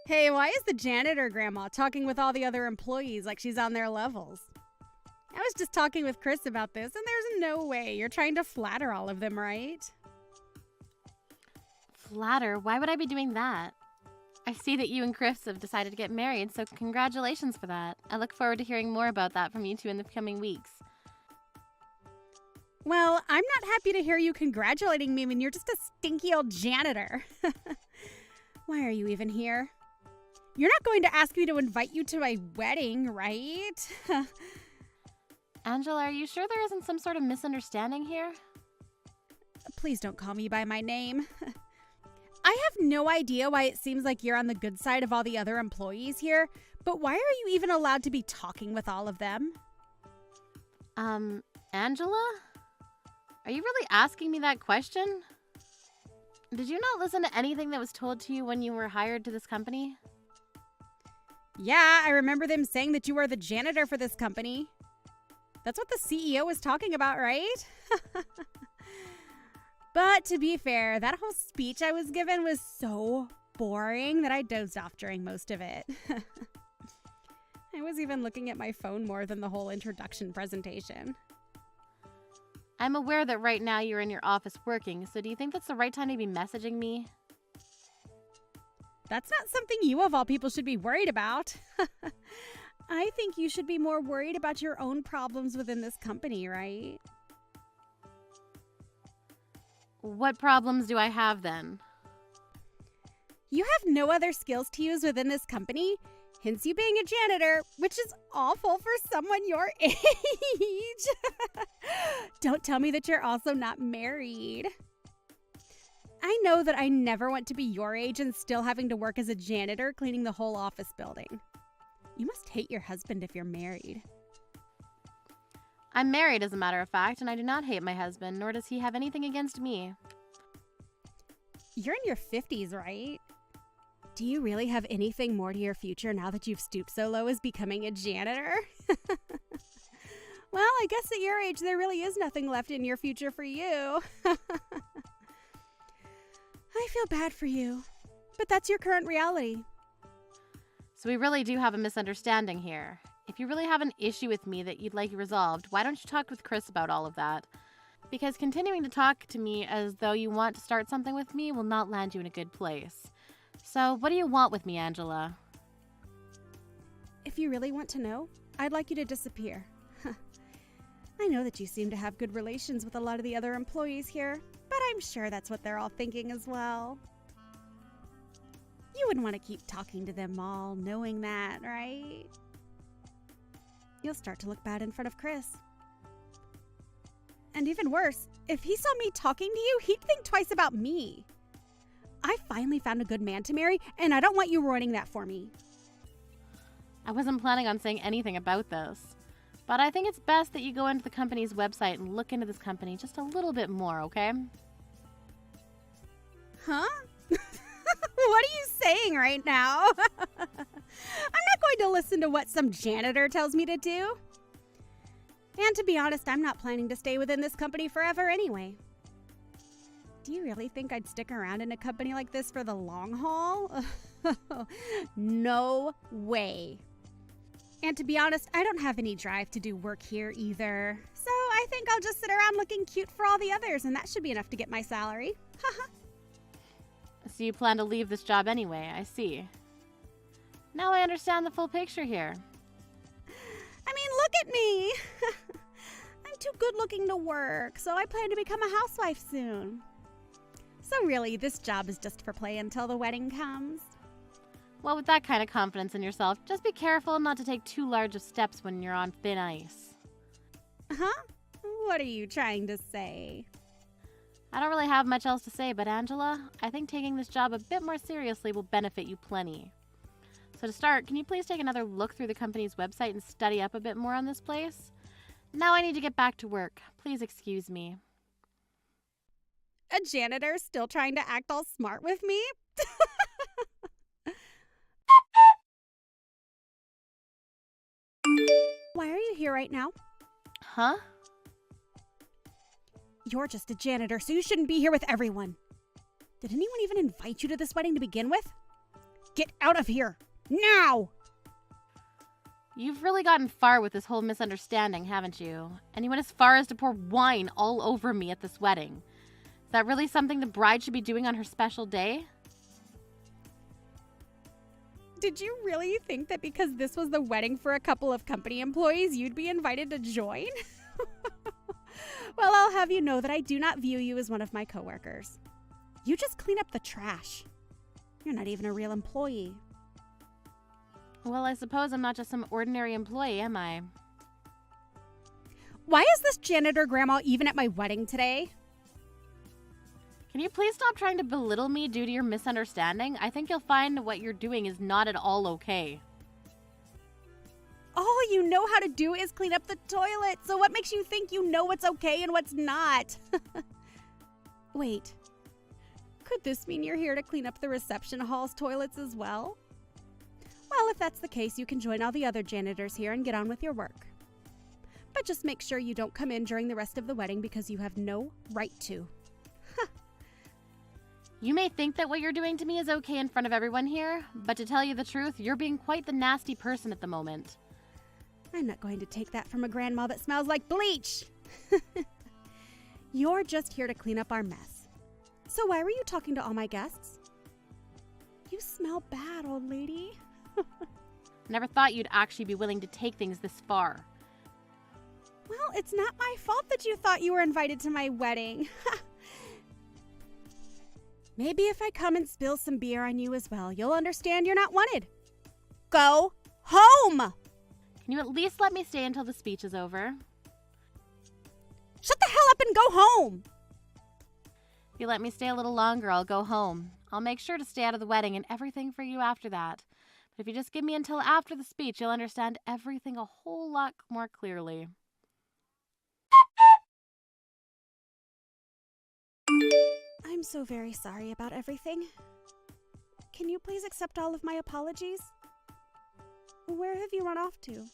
Hey, why is the janitor grandma talking with all the other employees like she's on their levels? I was just talking with Chris about this, and there's no way you're trying to flatter all of them, right? Flatter? Why would I be doing that? I see that you and Chris have decided to get married, so congratulations for that. I look forward to hearing more about that from you two in the coming weeks. Well, I'm not happy to hear you congratulating me when you're just a stinky old janitor. Why are you even here? You're not going to ask me to invite you to my wedding, right? Angela, are you sure there isn't some sort of misunderstanding here? Please don't call me by my name. I have no idea why it seems like you're on the good side of all the other employees here, but why are you even allowed to be talking with all of them? Angela? Are you really asking me that question? Did you not listen to anything that was told to you when you were hired to this company? Yeah, I remember them saying that you are the janitor for this company. That's what the CEO was talking about, right? But to be fair, that whole speech I was given was so boring that I dozed off during most of it. I was even looking at my phone more than the whole introduction presentation. I'm aware that right now you're in your office working, so do you think that's the right time to be messaging me? That's not something you of all people should be worried about. I think you should be more worried about your own problems within this company, right? What problems do I have then? You have no other skills to use within this company, hence you being a janitor, which is awful for someone your age. Don't tell me that you're also not married. I know that I never want to be your age and still having to work as a janitor cleaning the whole office building. You must hate your husband if you're married. I'm married, as a matter of fact, and I do not hate my husband, nor does he have anything against me. You're in your 50s, right? Do you really have anything more to your future now that you've stooped so low as becoming a janitor? Well, I guess at your age, there really is nothing left in your future for you. I feel bad for you, but that's your current reality. So we really do have a misunderstanding here. If you really have an issue with me that you'd like resolved, why don't you talk with Chris about all of that? Because continuing to talk to me as though you want to start something with me will not land you in a good place. So what do you want with me, Angela? If you really want to know, I'd like you to disappear. I know that you seem to have good relations with a lot of the other employees here, but I'm sure that's what they're all thinking as well. You wouldn't want to keep talking to them all, knowing that, right? You'll start to look bad in front of Chris. And even worse, if he saw me talking to you, he'd think twice about me. I finally found a good man to marry, and I don't want you ruining that for me. I wasn't planning on saying anything about this, but I think it's best that you go into the company's website and look into this company just a little bit more, okay? Huh? What are you saying right now? I'm not going to listen to what some janitor tells me to do. And to be honest, I'm not planning to stay within this company forever anyway. Do you really think I'd stick around in a company like this for the long haul? No way. And to be honest, I don't have any drive to do work here either. So I think I'll just sit around looking cute for all the others, and that should be enough to get my salary. Haha. So you plan to leave this job anyway, I see. Now I understand the full picture here. I mean, look at me. I'm too good looking to work, so I plan to become a housewife soon. So really, this job is just for play until the wedding comes. Well, with that kind of confidence in yourself, just be careful not to take too large of steps when you're on thin ice. Huh? What are you trying to say? I don't really have much else to say, but Angela, I think taking this job a bit more seriously will benefit you plenty. So to start, can you please take another look through the company's website and study up a bit more on this place? Now I need to get back to work. Please excuse me. A janitor still trying to act all smart with me? Why are you here right now? Huh? You're just a janitor, so you shouldn't be here with everyone. Did anyone even invite you to this wedding to begin with? Get out of here! Now! You've really gotten far with this whole misunderstanding, haven't you? And you went as far as to pour wine all over me at this wedding. Is that really something the bride should be doing on her special day? Did you really think that because this was the wedding for a couple of company employees, you'd be invited to join? Well, I'll have you know that I do not view you as one of my coworkers. You just clean up the trash. You're not even a real employee. Well, I suppose I'm not just some ordinary employee, am I? Why is this janitor grandma even at my wedding today? Can you please stop trying to belittle me due to your misunderstanding? I think you'll find what you're doing is not at all okay. All you know how to do is clean up the toilet, so what makes you think you know what's okay and what's not? Wait, could this mean you're here to clean up the reception hall's toilets as well? Well, if that's the case, you can join all the other janitors here and get on with your work. But just make sure you don't come in during the rest of the wedding because you have no right to. You may think that what you're doing to me is okay in front of everyone here, but to tell you the truth, you're being quite the nasty person at the moment. I'm not going to take that from a grandma that smells like bleach. You're just here to clean up our mess. So why were you talking to all my guests? You smell bad, old lady. Never thought you'd actually be willing to take things this far. Well, it's not my fault that you thought you were invited to my wedding. Maybe if I come and spill some beer on you as well, you'll understand you're not wanted. Go home! Can you at least let me stay until the speech is over? Shut the hell up and go home! If you let me stay a little longer, I'll go home. I'll make sure to stay out of the wedding and everything for you after that. But if you just give me until after the speech, you'll understand everything a whole lot more clearly. I'm so very sorry about everything. Can you please accept all of my apologies? Where have you run off to?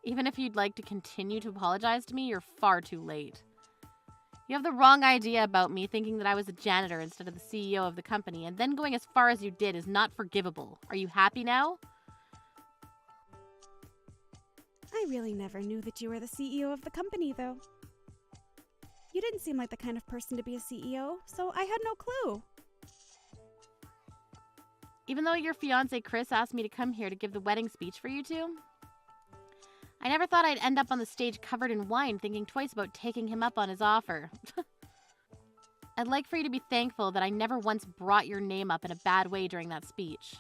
Even if you'd like to continue to apologize to me, you're far too late. You have the wrong idea about me thinking that I was a janitor instead of the CEO of the company, and then going as far as you did is not forgivable. Are you happy now? I really never knew that you were the CEO of the company, though. You didn't seem like the kind of person to be a CEO, so I had no clue. Even though your fiancé Chris asked me to come here to give the wedding speech for you two, I never thought I'd end up on the stage covered in wine thinking twice about taking him up on his offer. I'd like for you to be thankful that I never once brought your name up in a bad way during that speech.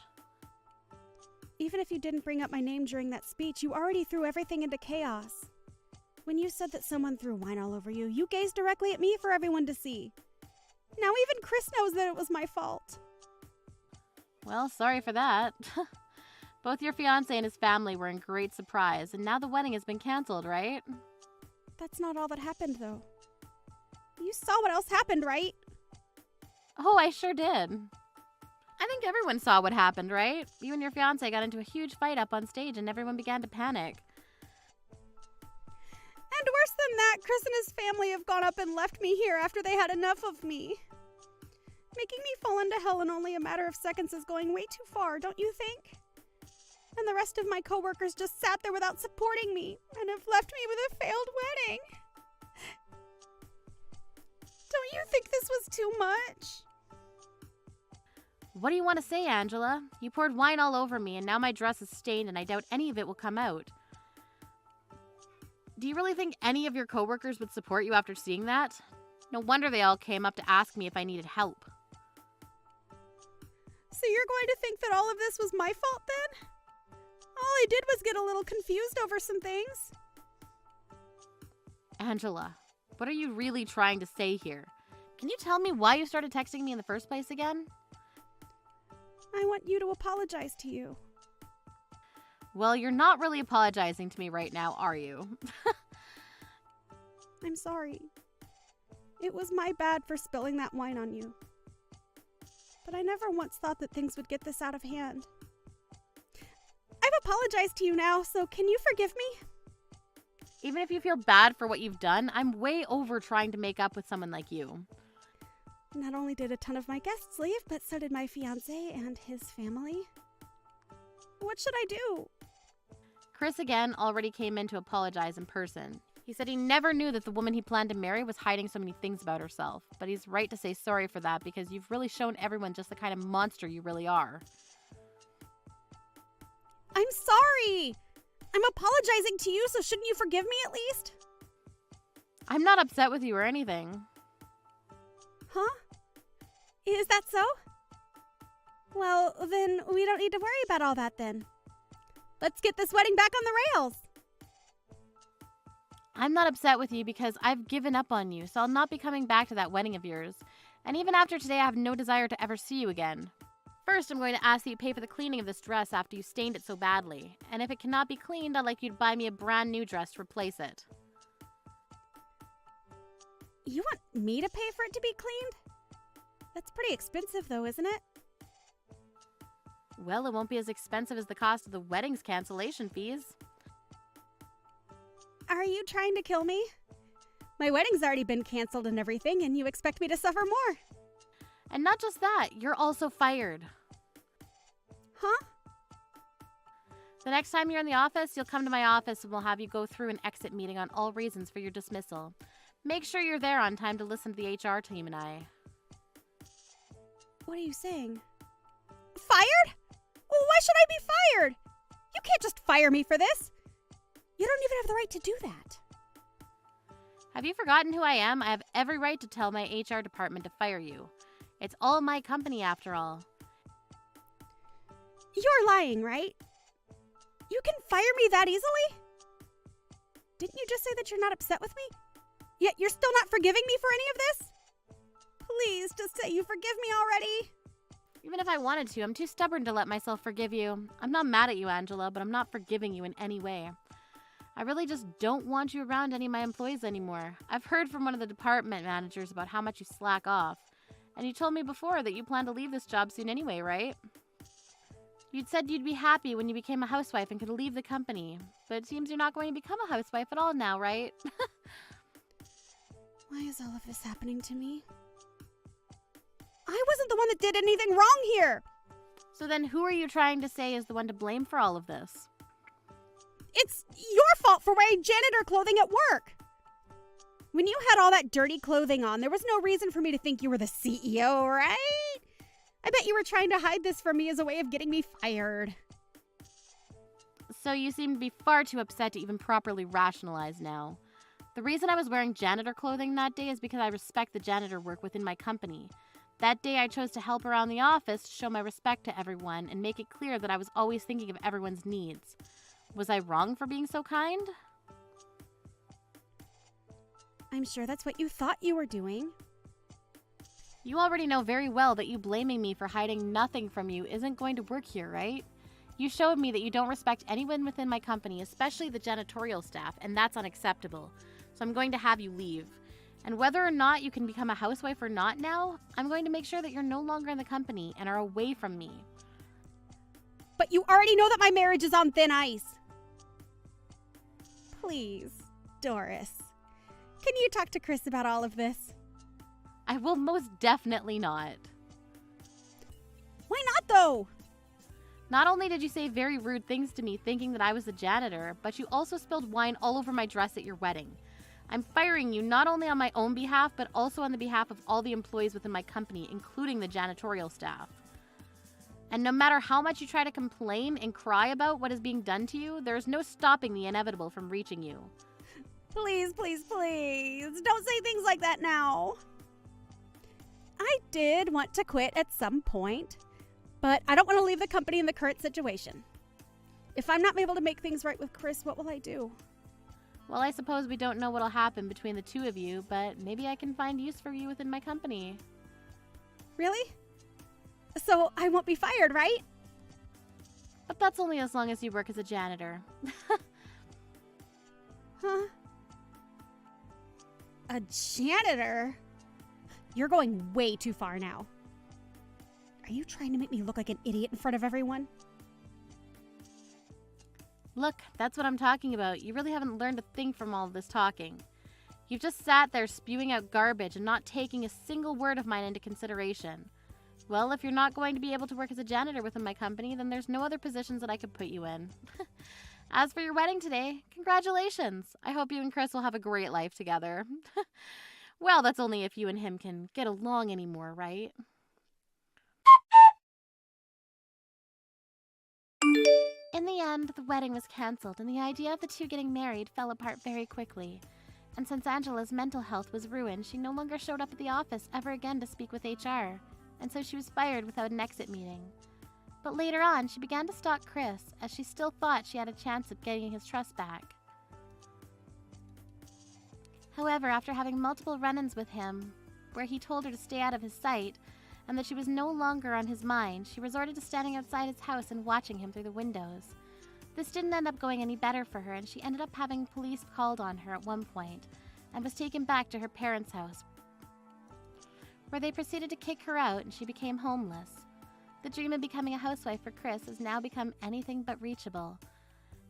Even if you didn't bring up my name during that speech, you already threw everything into chaos. When you said that someone threw wine all over you, you gazed directly at me for everyone to see. Now even Chris knows that it was my fault. Well, sorry for that. Both your fiancé and his family were in great surprise, and now the wedding has been canceled, right? That's not all that happened, though. You saw what else happened, right? Oh, I sure did. I think everyone saw what happened, right? You and your fiancé got into a huge fight up on stage, and everyone began to panic. And worse than that, Chris and his family have gone up and left me here after they had enough of me. Making me fall into hell in only a matter of seconds is going way too far, don't you think? And the rest of my coworkers just sat there without supporting me and have left me with a failed wedding. Don't you think this was too much? What do you want to say, Angela? You poured wine all over me, and now my dress is stained, and I doubt any of it will come out. Do you really think any of your coworkers would support you after seeing that? No wonder they all came up to ask me if I needed help. So you're going to think that all of this was my fault then? All I did was get a little confused over some things. Angela, what are you really trying to say here? Can you tell me why you started texting me in the first place again? I want you to apologize to you. Well, you're not really apologizing to me right now, are you? I'm sorry. It was my bad for spilling that wine on you. But I never once thought that things would get this out of hand. I've apologized to you now, so can you forgive me? Even if you feel bad for what you've done, I'm way over trying to make up with someone like you. Not only did a ton of my guests leave, but so did my fiancé and his family. What should I do? Chris again already came in to apologize in person. He said he never knew that the woman he planned to marry was hiding so many things about herself, but he's right to say sorry for that because you've really shown everyone just the kind of monster you really are. I'm sorry! I'm apologizing to you, so shouldn't you forgive me at least? I'm not upset with you or anything. Huh? Is that so? Well, then we don't need to worry about all that then. Let's get this wedding back on the rails. I'm not upset with you because I've given up on you, so I'll not be coming back to that wedding of yours. And even after today, I have no desire to ever see you again. First, I'm going to ask that you pay for the cleaning of this dress after you stained it so badly. And if it cannot be cleaned, I'd like you to buy me a brand new dress to replace it. You want me to pay for it to be cleaned? That's pretty expensive though, isn't it? Well, it won't be as expensive as the cost of the wedding's cancellation fees. Are you trying to kill me? My wedding's already been canceled and everything, and you expect me to suffer more. And not just that, you're also fired. Huh? The next time you're in the office, you'll come to my office and we'll have you go through an exit meeting on all reasons for your dismissal. Make sure you're there on time to listen to the HR team and I. What are you saying? Fired? Well, why should I be fired? You can't just fire me for this. You don't even have the right to do that. Have you forgotten who I am? I have every right to tell my HR department to fire you. It's all my company after all. You're lying, right? You can fire me that easily? Didn't you just say that you're not upset with me? Yet you're still not forgiving me for any of this? Please, just say you forgive me already. Even if I wanted to, I'm too stubborn to let myself forgive you. I'm not mad at you, Angela, but I'm not forgiving you in any way. I really just don't want you around any of my employees anymore. I've heard from one of the department managers about how much you slack off. And you told me before that you plan to leave this job soon anyway, right? You'd said you'd be happy when you became a housewife and could leave the company. But it seems you're not going to become a housewife at all now, right? Why is all of this happening to me? I wasn't the one that did anything wrong here. So then who are you trying to say is the one to blame for all of this? It's your fault for wearing janitor clothing at work. When you had all that dirty clothing on, there was no reason for me to think you were the CEO, right? I bet you were trying to hide this from me as a way of getting me fired. So you seem to be far too upset to even properly rationalize now. The reason I was wearing janitor clothing that day is because I respect the janitor work within my company. That day I chose to help around the office to show my respect to everyone and make it clear that I was always thinking of everyone's needs. Was I wrong for being so kind? I'm sure that's what you thought you were doing. You already know very well that you blaming me for hiding nothing from you isn't going to work here, right? You showed me that you don't respect anyone within my company, especially the janitorial staff, and that's unacceptable. So I'm going to have you leave. And whether or not you can become a housewife or not now, I'm going to make sure that you're no longer in the company and are away from me. But you already know that my marriage is on thin ice. Please, Doris, can you talk to Chris about all of this? I will most definitely not. Why not, though? Not only did you say very rude things to me thinking that I was the janitor, but you also spilled wine all over my dress at your wedding. I'm firing you not only on my own behalf, but also on the behalf of all the employees within my company, including the janitorial staff. And no matter how much you try to complain and cry about what is being done to you, there is no stopping the inevitable from reaching you. Please, please, please, don't say things like that now. I did want to quit at some point, but I don't want to leave the company in the current situation. If I'm not able to make things right with Chris, what will I do? Well, I suppose we don't know what'll happen between the two of you, but maybe I can find use for you within my company. Really? So I won't be fired, right? But that's only as long as you work as a janitor. Huh? A janitor? You're going way too far now. Are you trying to make me look like an idiot in front of everyone? Look, that's what I'm talking about. You really haven't learned a thing from all of this talking. You've just sat there spewing out garbage and not taking a single word of mine into consideration. Well, if you're not going to be able to work as a janitor within my company, then there's no other positions that I could put you in. As for your wedding today, congratulations. I hope you and Chris will have a great life together. Well, that's only if you and him can get along anymore, right? In the end, the wedding was cancelled, and the idea of the two getting married fell apart very quickly. And since Angela's mental health was ruined, she no longer showed up at the office ever again to speak with HR, and so she was fired without an exit meeting. But later on, she began to stalk Chris, as she still thought she had a chance of getting his trust back. However, after having multiple run-ins with him, where he told her to stay out of his sight, and that she was no longer on his mind, she resorted to standing outside his house and watching him through the windows. This didn't end up going any better for her, and she ended up having police called on her at one point, and was taken back to her parents' house, where they proceeded to kick her out and she became homeless. The dream of becoming a housewife for Chris has now become anything but reachable.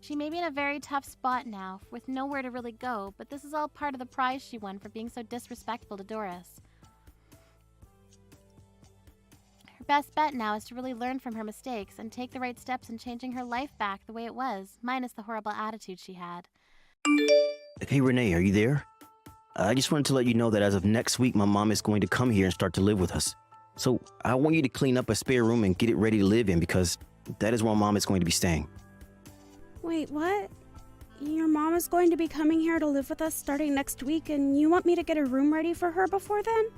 She may be in a very tough spot now, with nowhere to really go, but this is all part of the prize she won for being so disrespectful to Doris. Her best bet now is to really learn from her mistakes and take the right steps in changing her life back the way it was, minus the horrible attitude she had. Hey Renee, are you there? I just wanted to let you know that as of next week, my mom is going to come here and start to live with us. So I want you to clean up a spare room and get it ready to live in, because that is where mom is going to be staying. Wait, what? Your mom is going to be coming here to live with us starting next week, and you want me to get a room ready for her before then?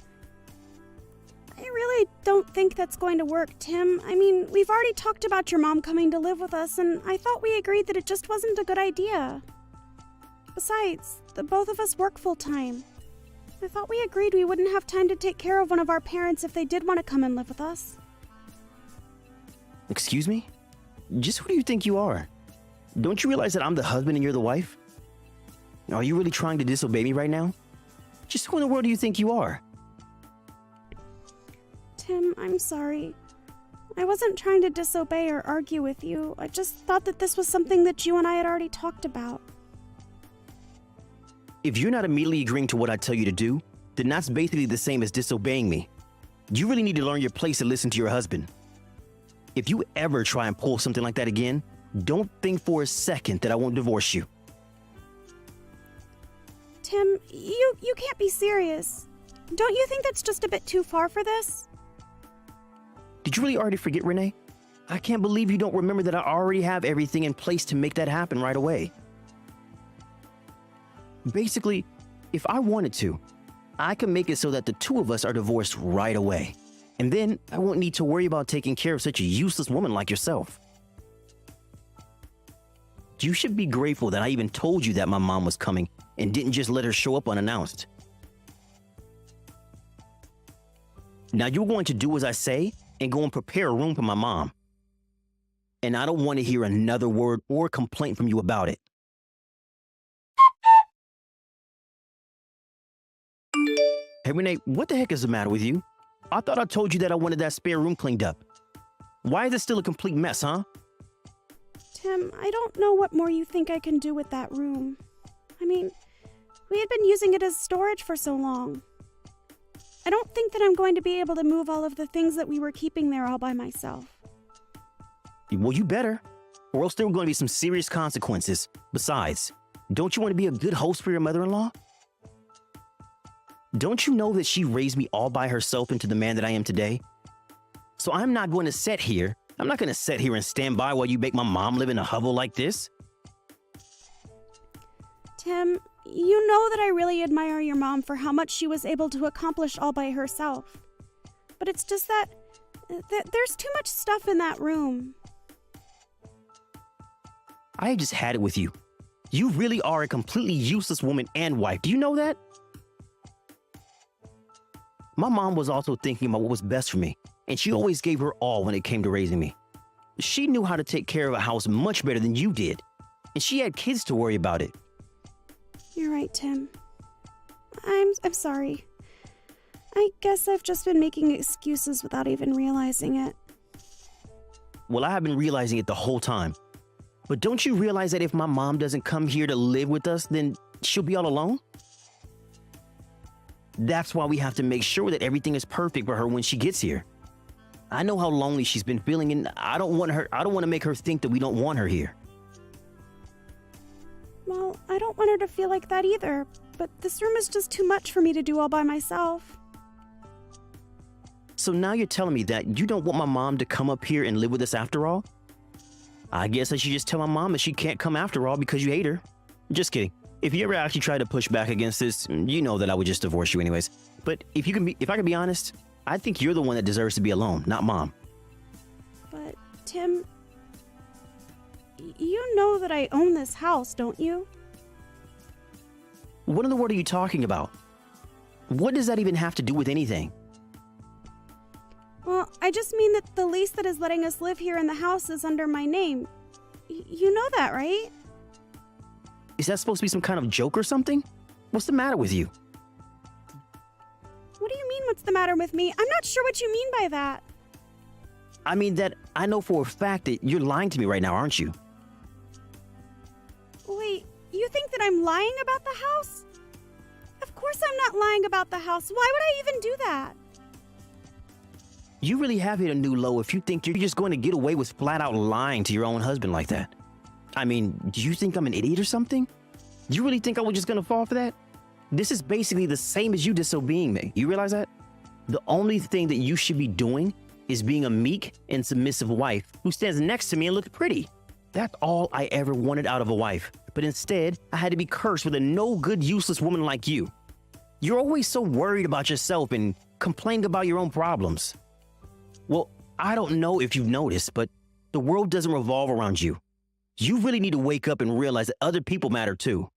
I really don't think that's going to work, Tim. I mean, we've already talked about your mom coming to live with us, and I thought we agreed that it just wasn't a good idea. Besides, the both of us work full-time. I thought we agreed we wouldn't have time to take care of one of our parents if they did want to come and live with us. Excuse me? Just who do you think you are? Don't you realize that I'm the husband and you're the wife? Are you really trying to disobey me right now? Just who in the world do you think you are? Tim, I'm sorry. I wasn't trying to disobey or argue with you. I just thought that this was something that you and I had already talked about. If you're not immediately agreeing to what I tell you to do, then that's basically the same as disobeying me. You really need to learn your place and listen to your husband. If you ever try and pull something like that again, don't think for a second that I won't divorce you. Tim, you can't be serious. Don't you think that's just a bit too far for this? Did you really already forget, Renee? I can't believe you don't remember that I already have everything in place to make that happen right away. Basically, if I wanted to, I can make it so that the two of us are divorced right away. And then I won't need to worry about taking care of such a useless woman like yourself. You should be grateful that I even told you that my mom was coming and didn't just let her show up unannounced. Now you're going to do as I say and go and prepare a room for my mom. And I don't want to hear another word or complaint from you about it. Hey Renee, what the heck is the matter with you? I thought I told you that I wanted that spare room cleaned up. Why is it still a complete mess, huh? Tim, I don't know what more you think I can do with that room. I mean, we had been using it as storage for so long. I don't think that I'm going to be able to move all of the things that we were keeping there all by myself. Well, you better, or else there are going to be some serious consequences. Besides, don't you want to be a good host for your mother-in-law? Don't you know that she raised me all by herself into the man that I am today? So I'm not going to sit here and stand by while you make my mom live in a hovel like this. Tim, you know that I really admire your mom for how much she was able to accomplish all by herself. But it's just that there's too much stuff in that room. I have just had it with you. You really are a completely useless woman and wife. Do you know that? My mom was also thinking about what was best for me, and she always gave her all when it came to raising me. She knew how to take care of a house much better than you did, and she had kids to worry about it. You're right, Tim. I'm sorry. I guess I've just been making excuses without even realizing it. Well, I have been realizing it the whole time. But don't you realize that if my mom doesn't come here to live with us, then she'll be all alone? That's why we have to make sure that everything is perfect for her when she gets here. I know how lonely she's been feeling, and I don't want to make her think that we don't want her here. Well, I don't want her to feel like that either, but this room is just too much for me to do all by myself. So now you're telling me that you don't want my mom to come up here and live with us after all? I guess I should just tell my mom that she can't come after all because you hate her. Just kidding. If you ever actually try to push back against this, you know that I would just divorce you anyways. But if I can be honest, I think you're the one that deserves to be alone, not Mom. But, Tim, you know that I own this house, don't you? What in the world are you talking about? What does that even have to do with anything? Well, I just mean that the lease that is letting us live here in the house is under my name. You know that, right? Is that supposed to be some kind of joke or something? What's the matter with you? What do you mean, what's the matter with me? I'm not sure what you mean by that. I mean that I know for a fact that you're lying to me right now, aren't you? Wait, you think that I'm lying about the house? Of course I'm not lying about the house. Why would I even do that? You really have hit a new low if you think you're just going to get away with flat out lying to your own husband like that. I mean, do you think I'm an idiot or something? Do you really think I was just going to fall for that? This is basically the same as you disobeying me. You realize that? The only thing that you should be doing is being a meek and submissive wife who stands next to me and looks pretty. That's all I ever wanted out of a wife. But instead, I had to be cursed with a no good, useless woman like you. You're always so worried about yourself and complaining about your own problems. Well, I don't know if you've noticed, but the world doesn't revolve around you. You really need to wake up and realize that other people matter too.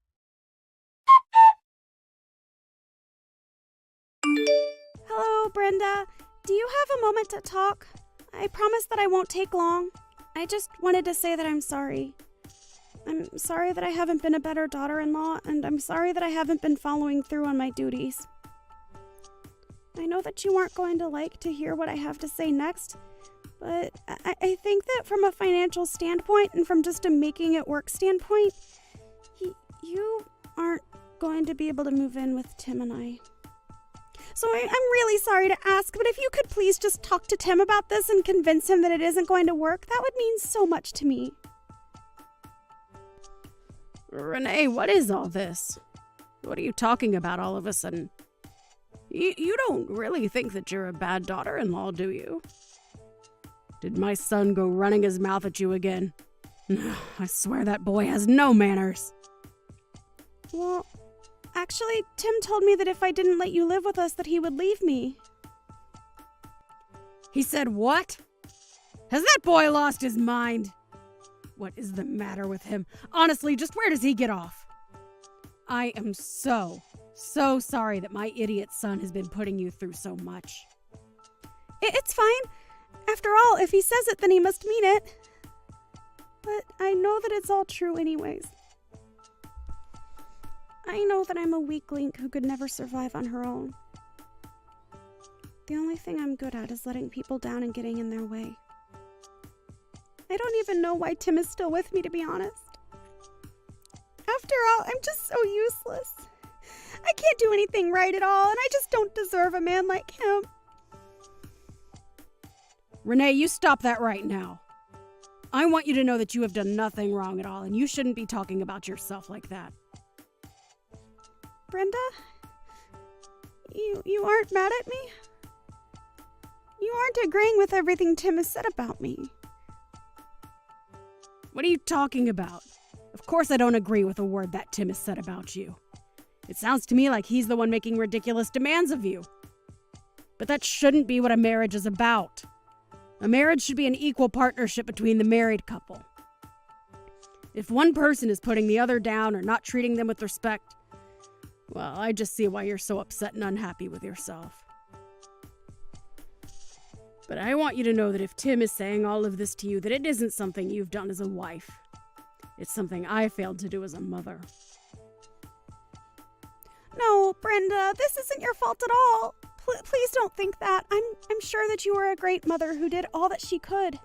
Hello, Brenda. Do you have a moment to talk? I promise that I won't take long. I just wanted to say that I'm sorry. I'm sorry that I haven't been a better daughter-in-law, and I'm sorry that I haven't been following through on my duties. I know that you aren't going to like to hear what I have to say next, but I think that from a financial standpoint and from just a making it work standpoint, you aren't going to be able to move in with Tim and I. So I'm really sorry to ask, but if you could please just talk to Tim about this and convince him that it isn't going to work, that would mean so much to me. Renee, what is all this? What are you talking about all of a sudden? You don't really think that you're a bad daughter-in-law, do you? Did my son go running his mouth at you again? I swear that boy has no manners. Well, actually, Tim told me that if I didn't let you live with us, that he would leave me. He said what? Has that boy lost his mind? What is the matter with him? Honestly, just where does he get off? I am so sorry that my idiot son has been putting you through so much. It's fine. After all, if he says it, then he must mean it. But I know that it's all true anyways. I know that I'm a weak link who could never survive on her own. The only thing I'm good at is letting people down and getting in their way. I don't even know why Tim is still with me, to be honest. After all, I'm just so useless. I can't do anything right at all, and I just don't deserve a man like him. Renee, you stop that right now. I want you to know that you have done nothing wrong at all, and you shouldn't be talking about yourself like that. Brenda? You aren't mad at me? You aren't agreeing with everything Tim has said about me. What are you talking about? Of course I don't agree with a word that Tim has said about you. It sounds to me like he's the one making ridiculous demands of you. But that shouldn't be what a marriage is about. A marriage should be an equal partnership between the married couple. If one person is putting the other down or not treating them with respect, well, I just see why you're so upset and unhappy with yourself. But I want you to know that if Tim is saying all of this to you, that it isn't something you've done as a wife. It's something I failed to do as a mother. No, Brenda, this isn't your fault at all. Please don't think that. I'm sure that you were a great mother who did all that she could.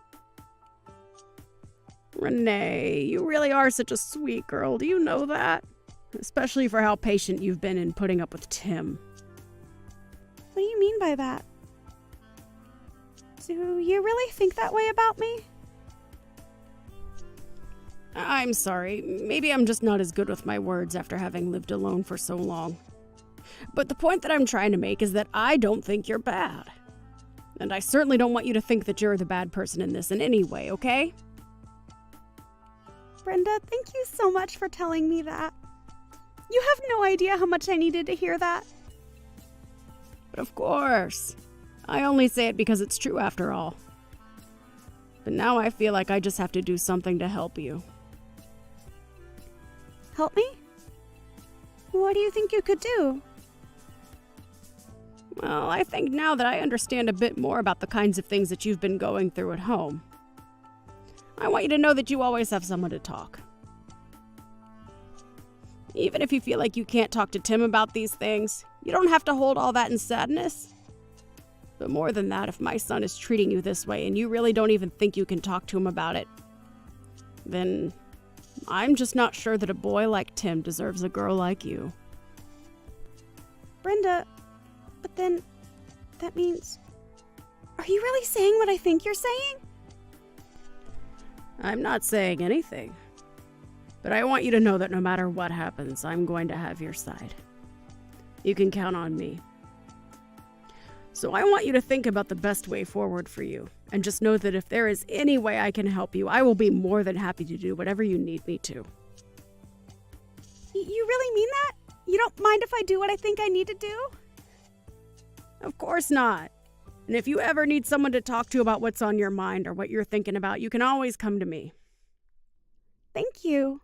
Renee, you really are such a sweet girl. Do you know that? Especially for how patient you've been in putting up with Tim. mean by that? Do you really think that way about me? I'm sorry. Maybe I'm just not as good with my words after having lived alone for so long. But the point that I'm trying to make is that I don't think you're bad. And I certainly don't want you to think that you're the bad person in this in any way, okay? Brenda, thank you so much for telling me that. You have no idea how much I needed to hear that. But of course. I only say it because it's true after all. But now I feel like I just have to do something to help you. Help me? What do you think you could do? Well, I think now that I understand a bit more about the kinds of things that you've been going through at home, I want you to know that you always have someone to talk. Even if you feel like you can't talk to Tim about these things, you don't have to hold all that in sadness. But more than that, if my son is treating you this way and you really don't even think you can talk to him about it, then I'm just not sure that a boy like Tim deserves a girl like you. Brenda, but then that means... Are you really saying what I think you're saying? I'm not saying anything. But I want you to know that no matter what happens, I'm going to have your side. You can count on me. So I want you to think about the best way forward for you. And just know that if there is any way I can help you, I will be more than happy to do whatever you need me to. You really mean that? You don't mind if I do what I think I need to do? Of course not. And if you ever need someone to talk to about what's on your mind or what you're thinking about, you can always come to me. Thank you.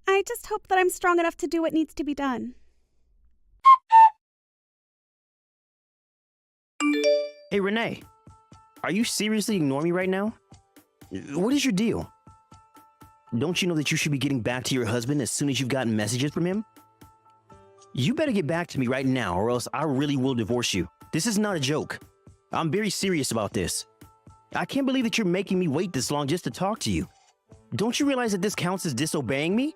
I just hope that I'm strong enough to do what needs to be done. Hey, Renee. Are you seriously ignoring me right now? What is your deal? Don't you know that you should be getting back to your husband as soon as you've gotten messages from him? You better get back to me right now or else I really will divorce you. This is not a joke. I'm very serious about this. I can't believe that you're making me wait this long just to talk to you. Don't you realize that this counts as disobeying me?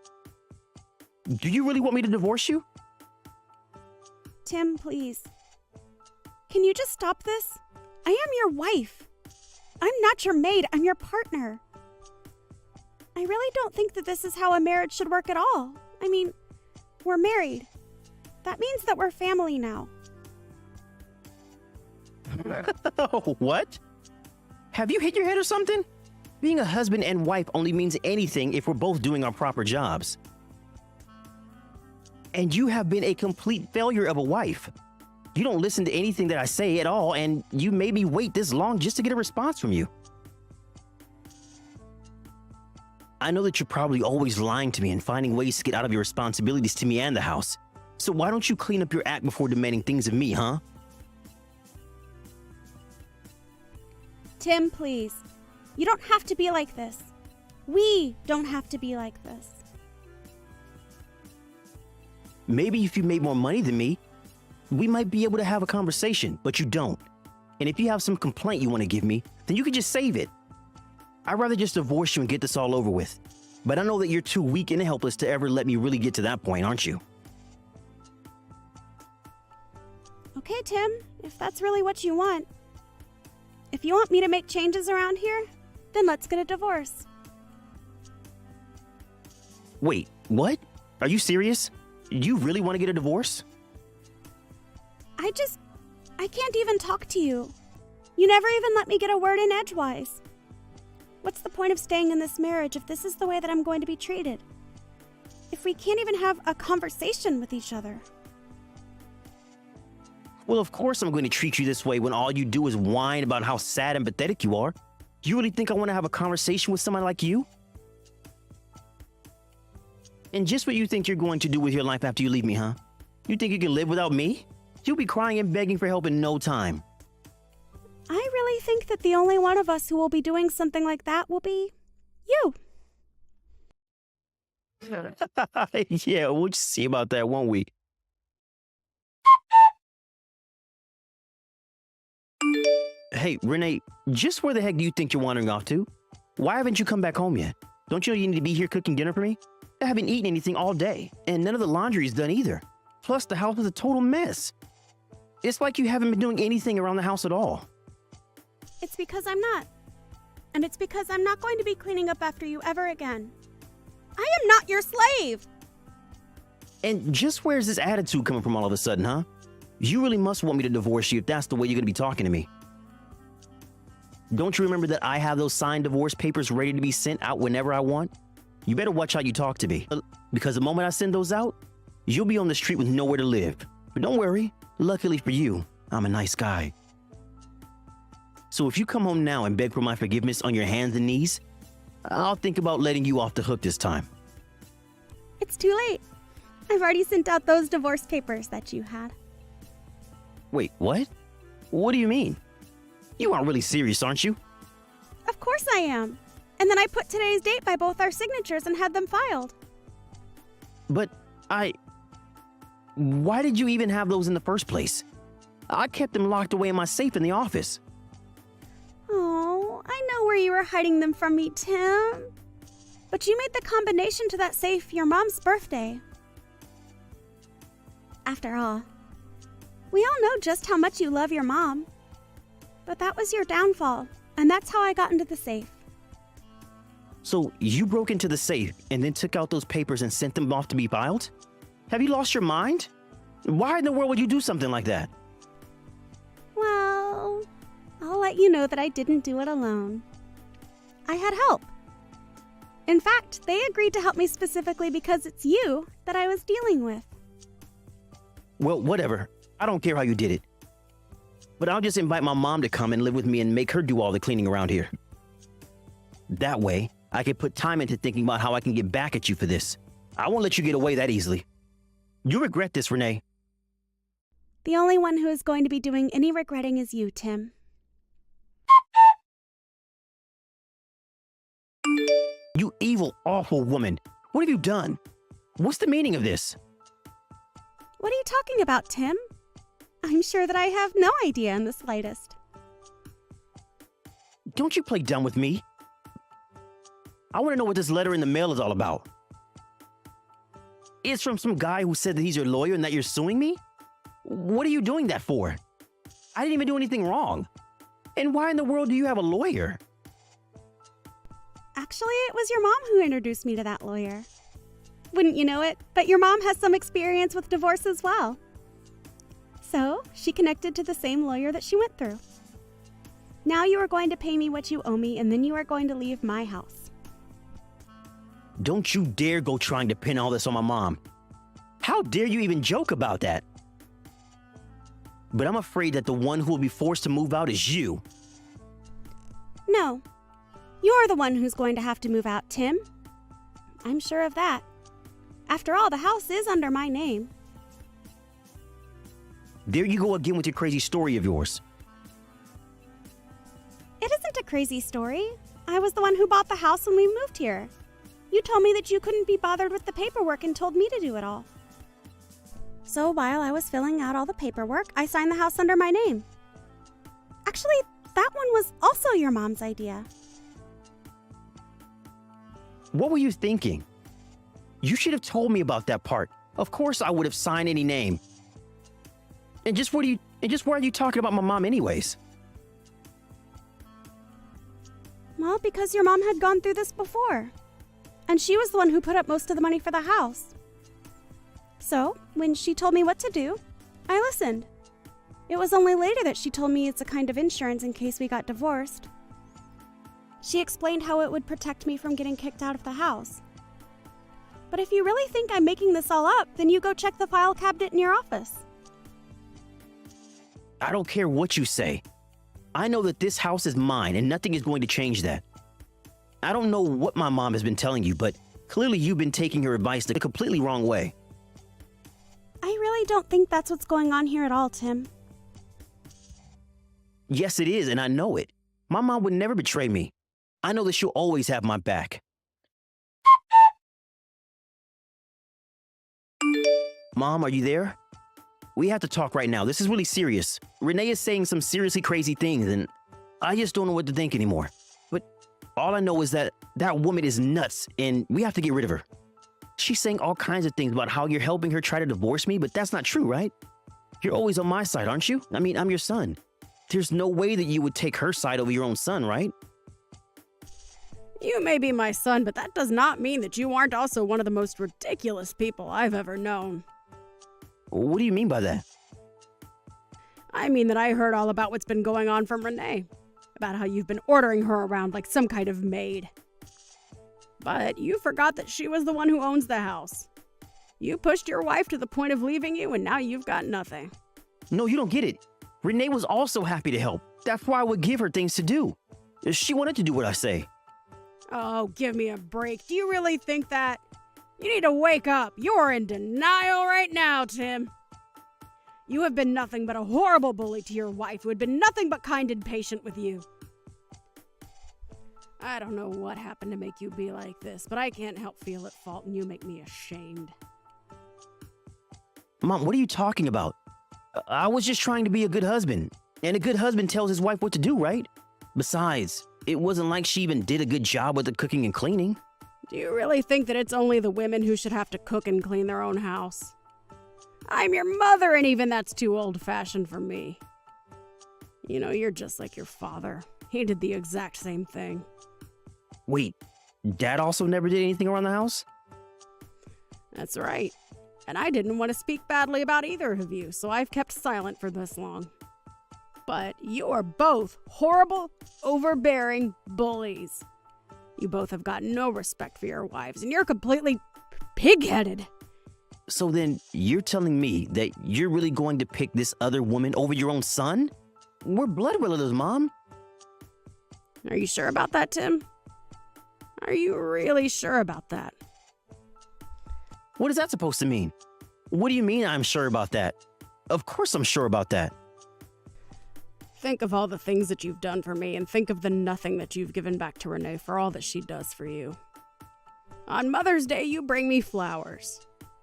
Do you really want me to divorce you? Tim, please. Can you just stop this? I am your wife. I'm not your maid, I'm your partner. I really don't think that this is how a marriage should work at all. I mean, we're married. That means that we're family now. What? Have you hit your head or something? Being a husband and wife only means anything if we're both doing our proper jobs. And you have been a complete failure of a wife. You don't listen to anything that I say at all, and you made me wait this long just to get a response from you. I know that you're probably always lying to me and finding ways to get out of your responsibilities to me and the house. So why don't you clean up your act before demanding things of me, huh? Tim, please. You don't have to be like this. We don't have to be like this. Maybe if you made more money than me, we might be able to have a conversation, but you don't. And if you have some complaint you want to give me, then you can just save it. I'd rather just divorce you and get this all over with. But I know that you're too weak and helpless to ever let me really get to that point, aren't you? Okay, Tim, if that's really what you want. If you want me to make changes around here, then let's get a divorce. Wait, what? Are you serious? You really want to get a divorce? I can't even talk to you. You never even let me get a word in edgewise. What's the point of staying in this marriage if this is the way that I'm going to be treated? If we can't even have a conversation with each other? Well, of course I'm going to treat you this way when all you do is whine about how sad and pathetic you are. You really think I want to have a conversation with someone like you? And just what you think you're going to do with your life after you leave me, huh? You think you can live without me? You'll be crying and begging for help in no time. I really think that the only one of us who will be doing something like that will be you. Yeah, we'll just see about that, won't we? Hey, Renee, just where the heck do you think you're wandering off to? Why haven't you come back home yet? Don't you know you need to be here cooking dinner for me? I haven't eaten anything all day, and none of the laundry is done either. Plus, the house is a total mess. It's like you haven't been doing anything around the house at all. It's because I'm not. And it's because I'm not going to be cleaning up after you ever again. I am not your slave! And just where's this attitude coming from all of a sudden, huh? You really must want me to divorce you if that's the way you're gonna be talking to me. Don't you remember that I have those signed divorce papers ready to be sent out whenever I want? You better watch how you talk to me, because the moment I send those out, you'll be on the street with nowhere to live. But don't worry, luckily for you, I'm a nice guy. So if you come home now and beg for my forgiveness on your hands and knees, I'll think about letting you off the hook this time. It's too late. I've already sent out those divorce papers that you had. Wait, what? What do you mean? You aren't really serious, aren't you? Of course I am. And then I put today's date by both our signatures and had them filed. But why did you even have those in the first place? I kept them locked away in my safe in the office. Oh, I know where you were hiding them from me, Tim. But you made the combination to that safe your mom's birthday. After all, we all know just how much you love your mom. But that was your downfall, and that's how I got into the safe. So you broke into the safe and then took out those papers and sent them off to be filed? Have you lost your mind? Why in the world would you do something like that? Well, I'll let you know that I didn't do it alone. I had help. In fact, they agreed to help me specifically because it's you that I was dealing with. Well, whatever. I don't care how you did it. But I'll just invite my mom to come and live with me and make her do all the cleaning around here. That way, I can put time into thinking about how I can get back at you for this. I won't let you get away that easily. You regret this, Renee. The only one who is going to be doing any regretting is you, Tim. You evil, awful woman. What have you done? What's the meaning of this? What are you talking about, Tim? I'm sure that I have no idea in the slightest. Don't you play dumb with me. I want to know what this letter in the mail is all about. It's from some guy who said that he's your lawyer and that you're suing me? What are you doing that for? I didn't even do anything wrong. And why in the world do you have a lawyer? Actually, it was your mom who introduced me to that lawyer. Wouldn't you know it, but your mom has some experience with divorce as well. So, she connected to the same lawyer that she went through. Now you are going to pay me what you owe me, and then you are going to leave my house. Don't you dare go trying to pin all this on my mom. How dare you even joke about that? But I'm afraid that the one who will be forced to move out is you. No, you're the one who's going to have to move out, Tim. I'm sure of that. After all, the house is under my name. There you go again with your crazy story of yours. It isn't a crazy story. I was the one who bought the house when we moved here. You told me that you couldn't be bothered with the paperwork and told me to do it all. So while I was filling out all the paperwork, I signed the house under my name. Actually, that one was also your mom's idea. What were you thinking? You should have told me about that part. Of course I would have signed any name. And just why are you talking about my mom anyways? Well, because your mom had gone through this before. And she was the one who put up most of the money for the house. So, when she told me what to do, I listened. It was only later that she told me it's a kind of insurance in case we got divorced. She explained how it would protect me from getting kicked out of the house. But if you really think I'm making this all up, then you go check the file cabinet in your office. I don't care what you say. I know that this house is mine and nothing is going to change that. I don't know what my mom has been telling you, but clearly you've been taking her advice the completely wrong way. I really don't think that's what's going on here at all, Tim. Yes, it is, and I know it. My mom would never betray me. I know that she'll always have my back. Mom, are you there? We have to talk right now. This is really serious. Renee is saying some seriously crazy things, and I just don't know what to think anymore. But all I know is that that woman is nuts, and we have to get rid of her. She's saying all kinds of things about how you're helping her try to divorce me, but that's not true, right? You're always on my side, aren't you? I mean, I'm your son. There's no way that you would take her side over your own son, right? You may be my son, but that does not mean that you aren't also one of the most ridiculous people I've ever known. What do you mean by that? I mean that I heard all about what's been going on from Renee. About how you've been ordering her around like some kind of maid. But you forgot that she was the one who owns the house. You pushed your wife to the point of leaving you, and now you've got nothing. No, you don't get it. Renee was also happy to help. That's why I would give her things to do. She wanted to do what I say. Oh, give me a break. Do you really think that? You need to wake up. You're in denial right now, Tim. You have been nothing but a horrible bully to your wife, who had been nothing but kind and patient with you. I don't know what happened to make you be like this, but I can't help feel at fault, and you make me ashamed. Mom, what are you talking about? I was just trying to be a good husband. And a good husband tells his wife what to do, right? Besides, it wasn't like she even did a good job with the cooking and cleaning. Do you really think that it's only the women who should have to cook and clean their own house? I'm your mother, and even that's too old-fashioned for me. You know, you're just like your father. He did the exact same thing. Wait, Dad also never did anything around the house? That's right. And I didn't want to speak badly about either of you, so I've kept silent for this long. But you are both horrible, overbearing bullies. You both have got no respect for your wives, and you're completely pig-headed. So then, you're telling me that you're really going to pick this other woman over your own son? We're blood relatives, Mom. Are you sure about that, Tim? Are you really sure about that? What is that supposed to mean? What do you mean I'm sure about that? Of course I'm sure about that. Think of all the things that you've done for me, and think of the nothing that you've given back to Renee for all that she does for you. On Mother's Day, you bring me flowers.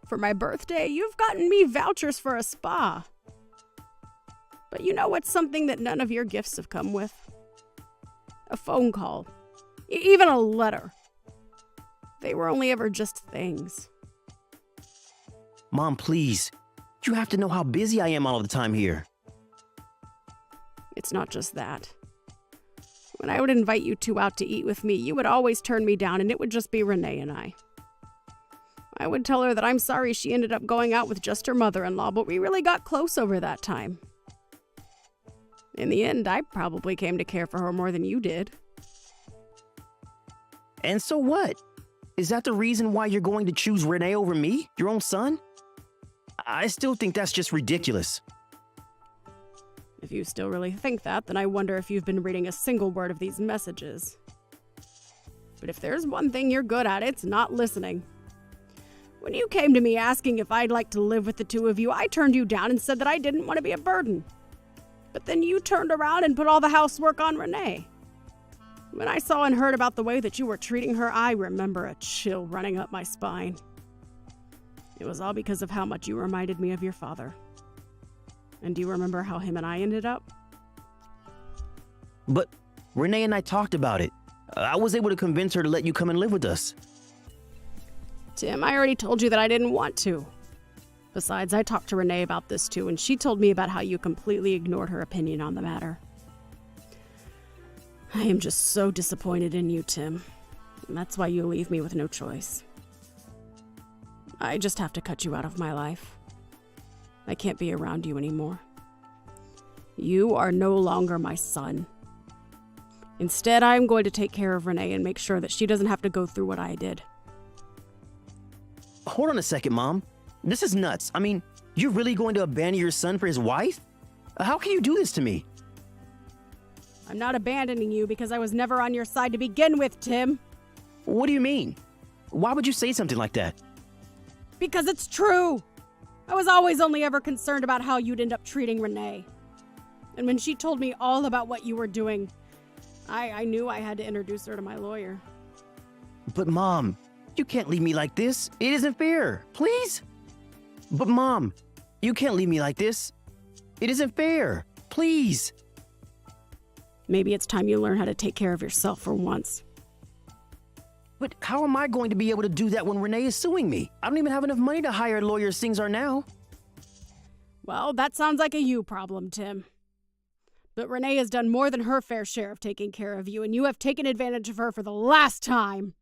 For my birthday, you've gotten me vouchers for a spa. But you know what's something that none of your gifts have come with? A phone call. Even a letter. They were only ever just things. Mom, please. You have to know how busy I am all the time here. It's not just that. When I would invite you two out to eat with me, you would always turn me down, and it would just be Renee and I. I would tell her that I'm sorry she ended up going out with just her mother-in-law, but we really got close over that time. In the end, I probably came to care for her more than you did. And so what? Is that the reason why you're going to choose Renee over me, your own son? I still think that's just ridiculous. If you still really think that, then I wonder if you've been reading a single word of these messages. But if there's one thing you're good at, it's not listening. When you came to me asking if I'd like to live with the two of you, I turned you down and said that I didn't want to be a burden. But then you turned around and put all the housework on Renee. When I saw and heard about the way that you were treating her, I remember a chill running up my spine. It was all because of how much you reminded me of your father. And do you remember how him and I ended up? But Renee and I talked about it. I was able to convince her to let you come and live with us. Tim, I already told you that I didn't want to. Besides, I talked to Renee about this too, and she told me about how you completely ignored her opinion on the matter. I am just so disappointed in you, Tim. And that's why you leave me with no choice. I just have to cut you out of my life. I can't be around you anymore. You are no longer my son. Instead, I'm going to take care of Renee and make sure that she doesn't have to go through what I did. Hold on a second, Mom. This is nuts. I mean, you're really going to abandon your son for his wife? How can you do this to me? I'm not abandoning you because I was never on your side to begin with, Tim. What do you mean? Why would you say something like that? Because it's true. I was always only ever concerned about how you'd end up treating Renee. And when she told me all about what you were doing, I knew I had to introduce her to my lawyer. But Mom, you can't leave me like this. It isn't fair. Please? But Mom, you can't leave me like this. It isn't fair. Please. Maybe it's time you learn how to take care of yourself for once. But how am I going to be able to do that when Renee is suing me? I don't even have enough money to hire a lawyer as things are now. Well, that sounds like a you problem, Tim. But Renee has done more than her fair share of taking care of you, and you have taken advantage of her for the last time.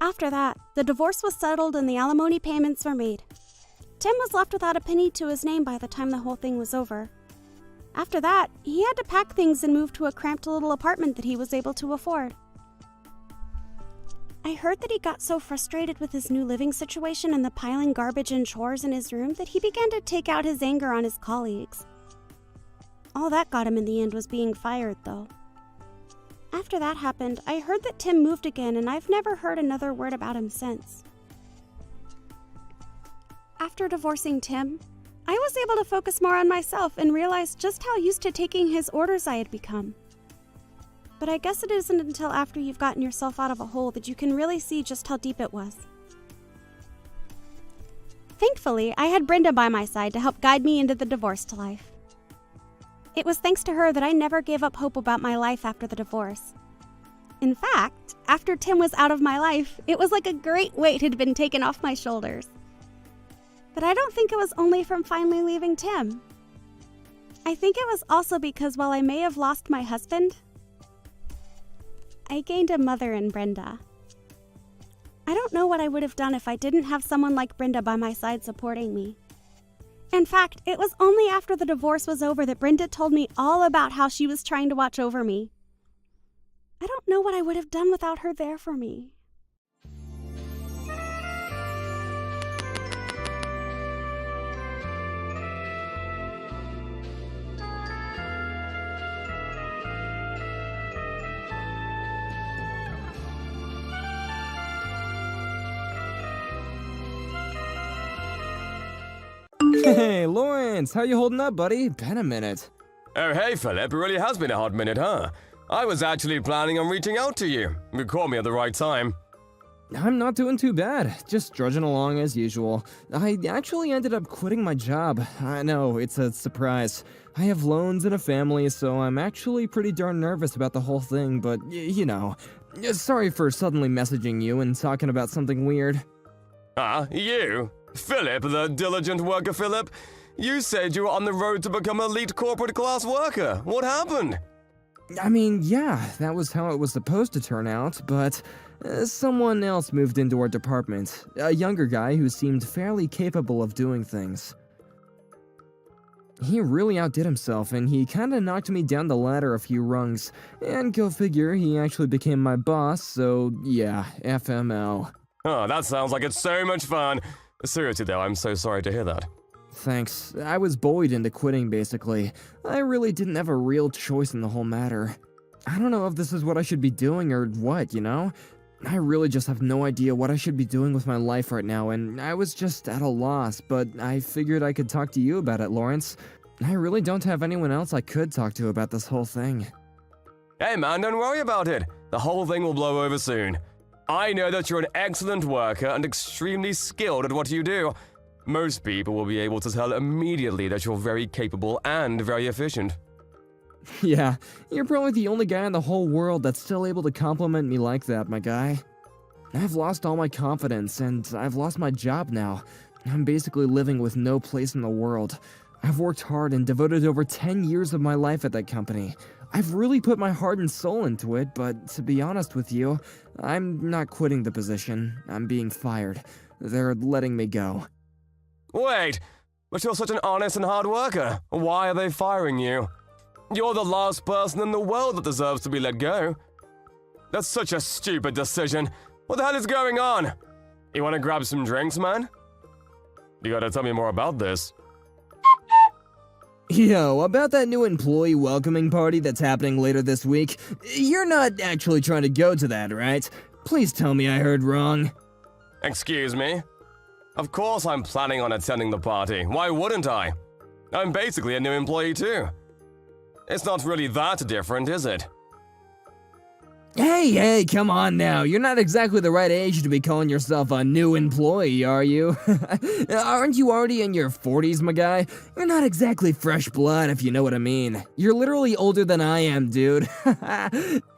After that, the divorce was settled and the alimony payments were made. Tim was left without a penny to his name by the time the whole thing was over. After that, he had to pack things and move to a cramped little apartment that he was able to afford. I heard that he got so frustrated with his new living situation and the piling garbage and chores in his room that he began to take out his anger on his colleagues. All that got him in the end was being fired, though. After that happened, I heard that Tim moved again, and I've never heard another word about him since. After divorcing Tim, I was able to focus more on myself and realize just how used to taking his orders I had become. But I guess it isn't until after you've gotten yourself out of a hole that you can really see just how deep it was. Thankfully, I had Brenda by my side to help guide me into the divorced life. It was thanks to her that I never gave up hope about my life after the divorce. In fact, after Tim was out of my life, it was like a great weight had been taken off my shoulders. But I don't think it was only from finally leaving Tim. I think it was also because while I may have lost my husband, I gained a mother in Brenda. I don't know what I would have done if I didn't have someone like Brenda by my side supporting me. In fact, it was only after the divorce was over that Brenda told me all about how she was trying to watch over me. I don't know what I would have done without her there for me. Hey, Lawrence, how you holding up, buddy? Been a minute. Oh, hey, Philip. It really has been a hot minute, huh? I was actually planning on reaching out to you. You caught me at the right time. I'm not doing too bad. Just drudging along as usual. I actually ended up quitting my job. I know, it's a surprise. I have loans and a family, so I'm actually pretty darn nervous about the whole thing, but, you know. Sorry for suddenly messaging you and talking about something weird. You? Philip, the diligent worker Philip? You said you were on the road to become an elite corporate class worker. What happened? I mean, yeah, that was how it was supposed to turn out, but someone else moved into our department. A younger guy who seemed fairly capable of doing things. He really outdid himself, and he kinda knocked me down the ladder a few rungs. And go figure, he actually became my boss, so yeah, FML. Oh, that sounds like it's so much fun. Seriously though, I'm so sorry to hear that. Thanks. I was bullied into quitting, basically. I really didn't have a real choice in the whole matter. I don't know if this is what I should be doing or what, you know? I really just have no idea what I should be doing with my life right now, and I was just at a loss, but I figured I could talk to you about it, Lawrence. I really don't have anyone else I could talk to about this whole thing. Hey man, don't worry about it. The whole thing will blow over soon. I know that you're an excellent worker and extremely skilled at what you do. Most people will be able to tell immediately that you're very capable and very efficient. Yeah, you're probably the only guy in the whole world that's still able to compliment me like that, my guy. I've lost all my confidence, and I've lost my job now. I'm basically living with no place in the world. I've worked hard and devoted over 10 years of my life at that company. I've really put my heart and soul into it, but to be honest with you, I'm not quitting the position. I'm being fired. They're letting me go. Wait, but you're such an honest and hard worker. Why are they firing you? You're the last person in the world that deserves to be let go. That's such a stupid decision. What the hell is going on? You want to grab some drinks, man? You gotta tell me more about this. Yo, about that new employee welcoming party that's happening later this week, you're not actually trying to go to that, right? Please tell me I heard wrong. Excuse me? Of course I'm planning on attending the party. Why wouldn't I? I'm basically a new employee too. It's not really that different, is it? Hey, come on now. You're not exactly the right age to be calling yourself a new employee, are you? Aren't you already in your 40s, my guy? You're not exactly fresh blood, if you know what I mean. You're literally older than I am, dude.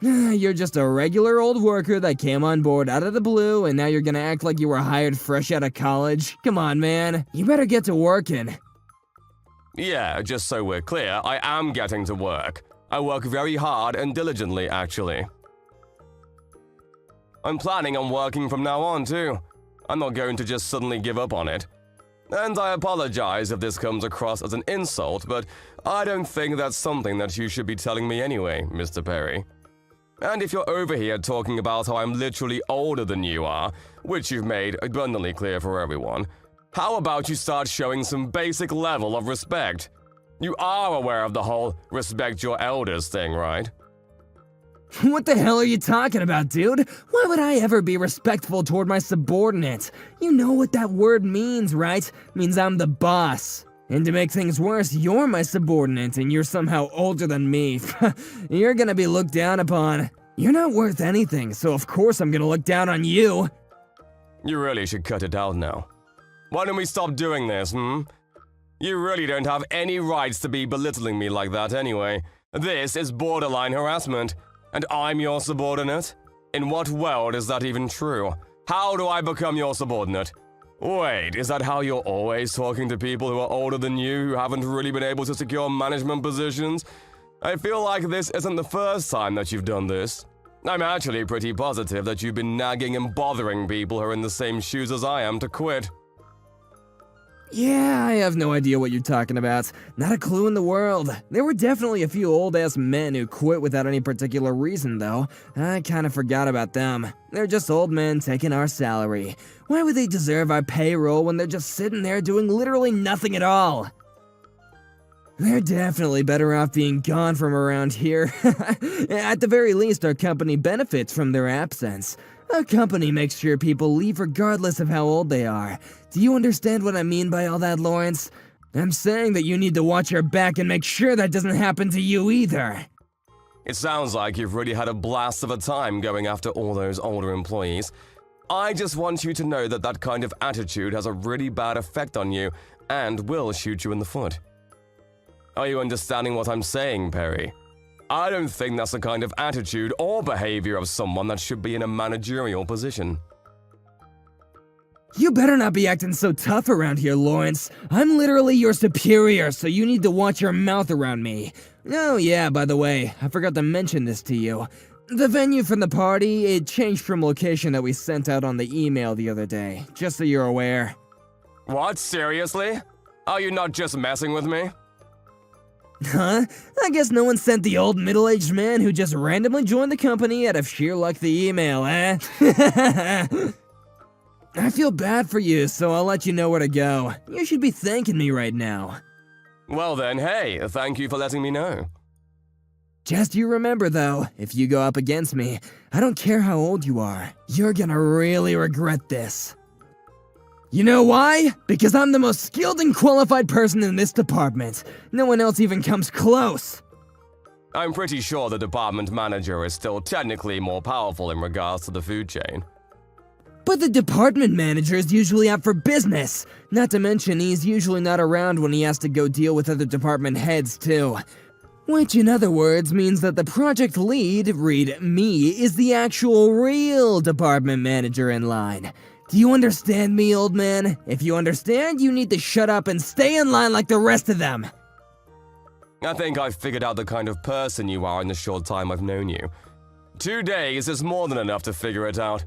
You're just a regular old worker that came on board out of the blue, and now you're gonna act like you were hired fresh out of college? Come on, man. You better get to working. Yeah, just so we're clear, I am getting to work. I work very hard and diligently, actually. I'm planning on working from now on, too. I'm not going to just suddenly give up on it. And I apologize if this comes across as an insult, but I don't think that's something that you should be telling me anyway, Mr. Perry. And if you're over here talking about how I'm literally older than you are, which you've made abundantly clear for everyone, how about you start showing some basic level of respect? You are aware of the whole respect your elders thing, right? What the hell are you talking about, dude? Why would I ever be respectful toward my subordinate? You know what that word means, right? It means I'm the boss. And to make things worse, you're my subordinate and you're somehow older than me. You're gonna be looked down upon. You're not worth anything, so of course I'm gonna look down on you. You really should cut it out now. Why don't we stop doing this, You really don't have any rights to be belittling me like that anyway. This is borderline harassment. And I'm your subordinate? In what world is that even true? How do I become your subordinate? Wait, is that how you're always talking to people who are older than you who haven't really been able to secure management positions? I feel like this isn't the first time that you've done this. I'm actually pretty positive that you've been nagging and bothering people who are in the same shoes as I am to quit. Yeah, I have no idea what you're talking about. Not a clue in the world. There were definitely a few old-ass men who quit without any particular reason, though. I kinda forgot about them. They're just old men taking our salary. Why would they deserve our payroll when they're just sitting there doing literally nothing at all? They're definitely better off being gone from around here. At the very least, our company benefits from their absence. Our company makes sure people leave regardless of how old they are. Do you understand what I mean by all that, Lawrence? I'm saying that you need to watch your back and make sure that doesn't happen to you either. It sounds like you've really had a blast of a time going after all those older employees. I just want you to know that that kind of attitude has a really bad effect on you and will shoot you in the foot. Are you understanding what I'm saying, Perry? I don't think that's the kind of attitude or behavior of someone that should be in a managerial position. You better not be acting so tough around here, Lawrence. I'm literally your superior, so you need to watch your mouth around me. Oh yeah, by the way, I forgot to mention this to you. The venue for the party, it changed from location that we sent out on the email the other day, just so you're aware. What, seriously? Are you not just messing with me? Huh? I guess no one sent the old middle-aged man who just randomly joined the company out of sheer luck the email, eh? I feel bad for you, so I'll let you know where to go. You should be thanking me right now. Well then, hey, thank you for letting me know. Just you remember though, if you go up against me, I don't care how old you are, you're gonna really regret this. You know why? Because I'm the most skilled and qualified person in this department. No one else even comes close. I'm pretty sure the department manager is still technically more powerful in regards to the food chain. But the department manager is usually out for business. Not to mention he's usually not around when he has to go deal with other department heads too. Which in other words means that the project lead, read me, is the actual real department manager in line. Do you understand me, old man? If you understand, you need to shut up and stay in line like the rest of them. I think I've figured out the kind of person you are in the short time I've known you. 2 days is more than enough to figure it out.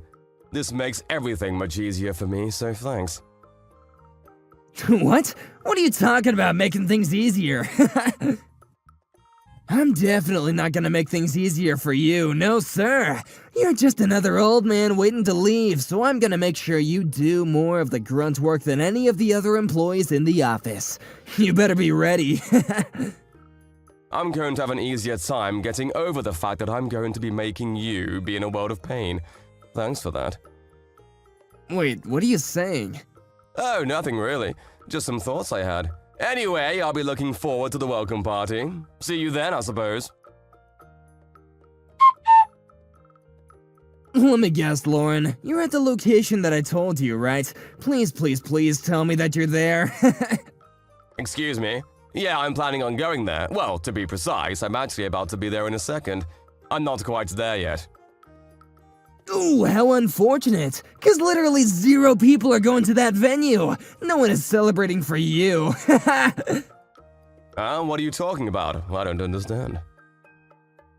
This makes everything much easier for me, so thanks. What? What are you talking about, making things easier? I'm definitely not gonna make things easier for you, no sir. You're just another old man waiting to leave, so I'm gonna make sure you do more of the grunt work than any of the other employees in the office. You better be ready. I'm going to have an easier time getting over the fact that I'm going to be making you be in a world of pain. Thanks for that. Wait, what are you saying? Oh, nothing really. Just some thoughts I had. Anyway, I'll be looking forward to the welcome party. See you then, I suppose. Let me guess, Lauren. You're at the location that I told you, right? Please, please, please tell me that you're there. Excuse me? Yeah, I'm planning on going there. Well, to be precise, I'm actually about to be there in a second. I'm not quite there yet. Ooh, how unfortunate. Because literally 0 people are going to that venue. No one is celebrating for you. What are you talking about? I don't understand.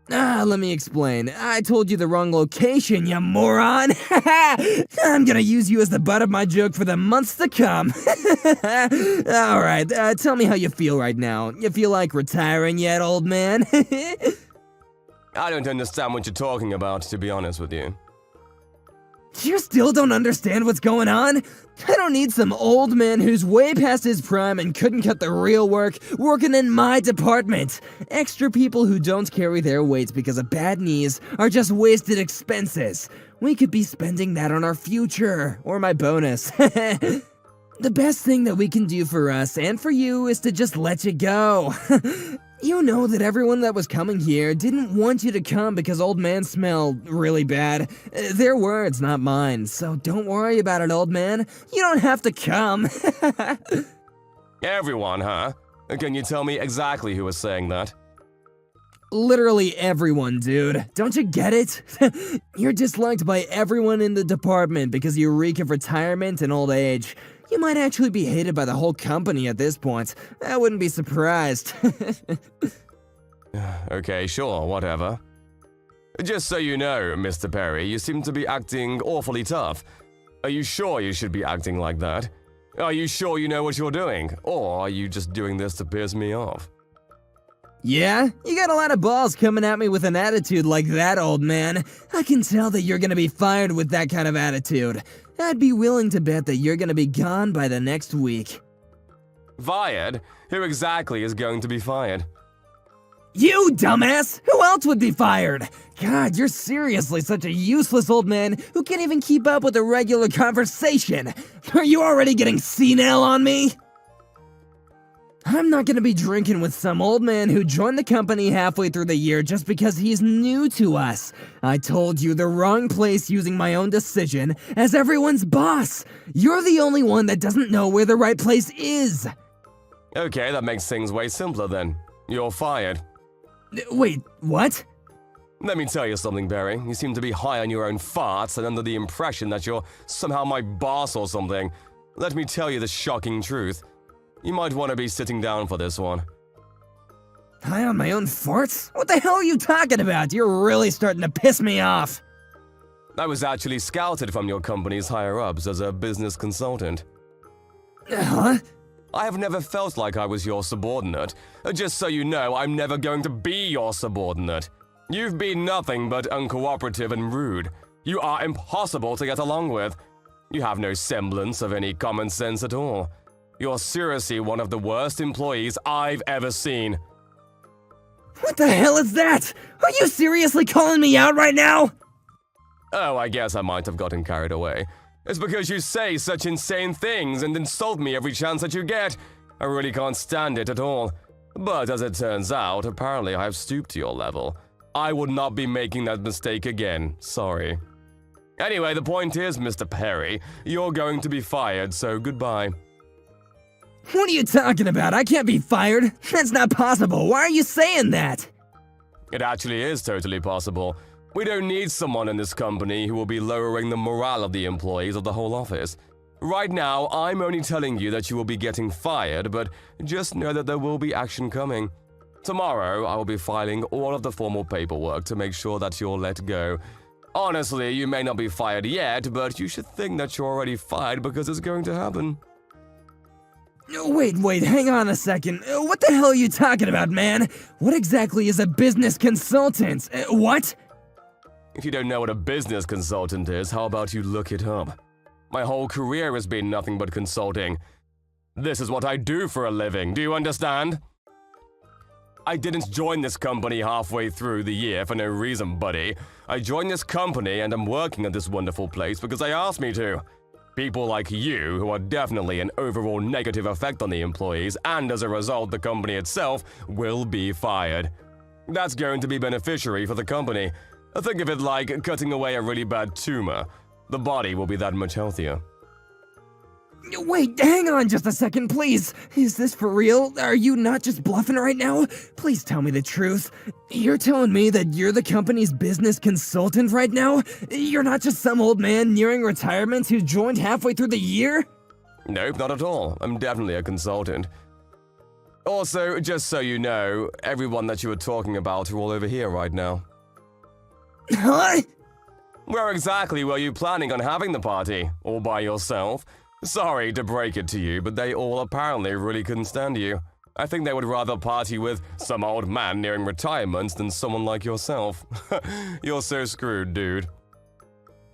Let me explain. I told you the wrong location, you moron! I'm gonna use you as the butt of my joke for the months to come. Alright, tell me how you feel right now. You feel like retiring yet, old man? I don't understand what you're talking about, to be honest with you. You still don't understand what's going on? I don't need some old man who's way past his prime and couldn't cut the real work working in my department. Extra people who don't carry their weights because of bad knees are just wasted expenses. We could be spending that on our future, or my bonus. The best thing that we can do for us and for you is to just let you go. You know that everyone that was coming here didn't want you to come because old man smelled really bad. Their words, not mine, so don't worry about it, old man. You don't have to come. Everyone, huh? Can you tell me exactly who was saying that? Literally everyone, dude. Don't you get it? You're disliked by everyone in the department because you reek of retirement and old age. You might actually be hated by the whole company at this point. I wouldn't be surprised. Okay, sure, whatever. Just so you know, Mr. Perry, you seem to be acting awfully tough. Are you sure you should be acting like that? Are you sure you know what you're doing? Or are you just doing this to piss me off? Yeah? You got a lot of balls coming at me with an attitude like that, old man. I can tell that you're gonna be fired with that kind of attitude. I'd be willing to bet that you're gonna be gone by the next week. Fired? Who exactly is going to be fired? You, dumbass! Who else would be fired? God, you're seriously such a useless old man who can't even keep up with a regular conversation. Are you already getting senile on me? I'm not gonna be drinking with some old man who joined the company halfway through the year just because he's new to us. I told you the wrong place using my own decision as everyone's boss. You're the only one that doesn't know where the right place is. Okay, that makes things way simpler then. You're fired. Wait, what? Let me tell you something, Barry. You seem to be high on your own farts and under the impression that you're somehow my boss or something. Let me tell you the shocking truth. You might want to be sitting down for this one. High on my own farts? What the hell are you talking about? You're really starting to piss me off. I was actually scouted from your company's higher-ups as a business consultant. Huh? I have never felt like I was your subordinate. Just so you know, I'm never going to be your subordinate. You've been nothing but uncooperative and rude. You are impossible to get along with. You have no semblance of any common sense at all. You're seriously one of the worst employees I've ever seen. What the hell is that? Are you seriously calling me out right now? Oh, I guess I might have gotten carried away. It's because you say such insane things and insult me every chance that you get. I really can't stand it at all. But as it turns out, apparently I have stooped to your level. I would not be making that mistake again. Sorry. Anyway, the point is, Mr. Perry, you're going to be fired, so goodbye. What are you talking about? I can't be fired. That's not possible. Why are you saying that? It actually is totally possible. We don't need someone in this company who will be lowering the morale of the employees of the whole office. Right now, I'm only telling you that you will be getting fired, but just know that there will be action coming. Tomorrow, I will be filing all of the formal paperwork to make sure that you're let go. Honestly, you may not be fired yet, but you should think that you're already fired because it's going to happen. Wait, hang on a second. What the hell are you talking about, man? What exactly is a business consultant? What? If you don't know what a business consultant is, how about you look it up? My whole career has been nothing but consulting. This is what I do for a living, do you understand? I didn't join this company halfway through the year for no reason, buddy. I joined this company and I'm working at this wonderful place because they asked me to. People like you, who are definitely an overall negative effect on the employees, and as a result, the company itself, will be fired. That's going to be beneficiary for the company. Think of it like cutting away a really bad tumor. The body will be that much healthier. Wait, hang on just a second, please. Is this for real? Are you not just bluffing right now? Please tell me the truth. You're telling me that you're the company's business consultant right now? You're not just some old man nearing retirement who joined halfway through the year? Nope, not at all. I'm definitely a consultant. Also, just so you know, everyone that you were talking about are all over here right now. Huh? Where exactly were you planning on having the party? All by yourself? Sorry to break it to you, but they all apparently really couldn't stand you. I think they would rather party with some old man nearing retirement than someone like yourself. You're so screwed, dude.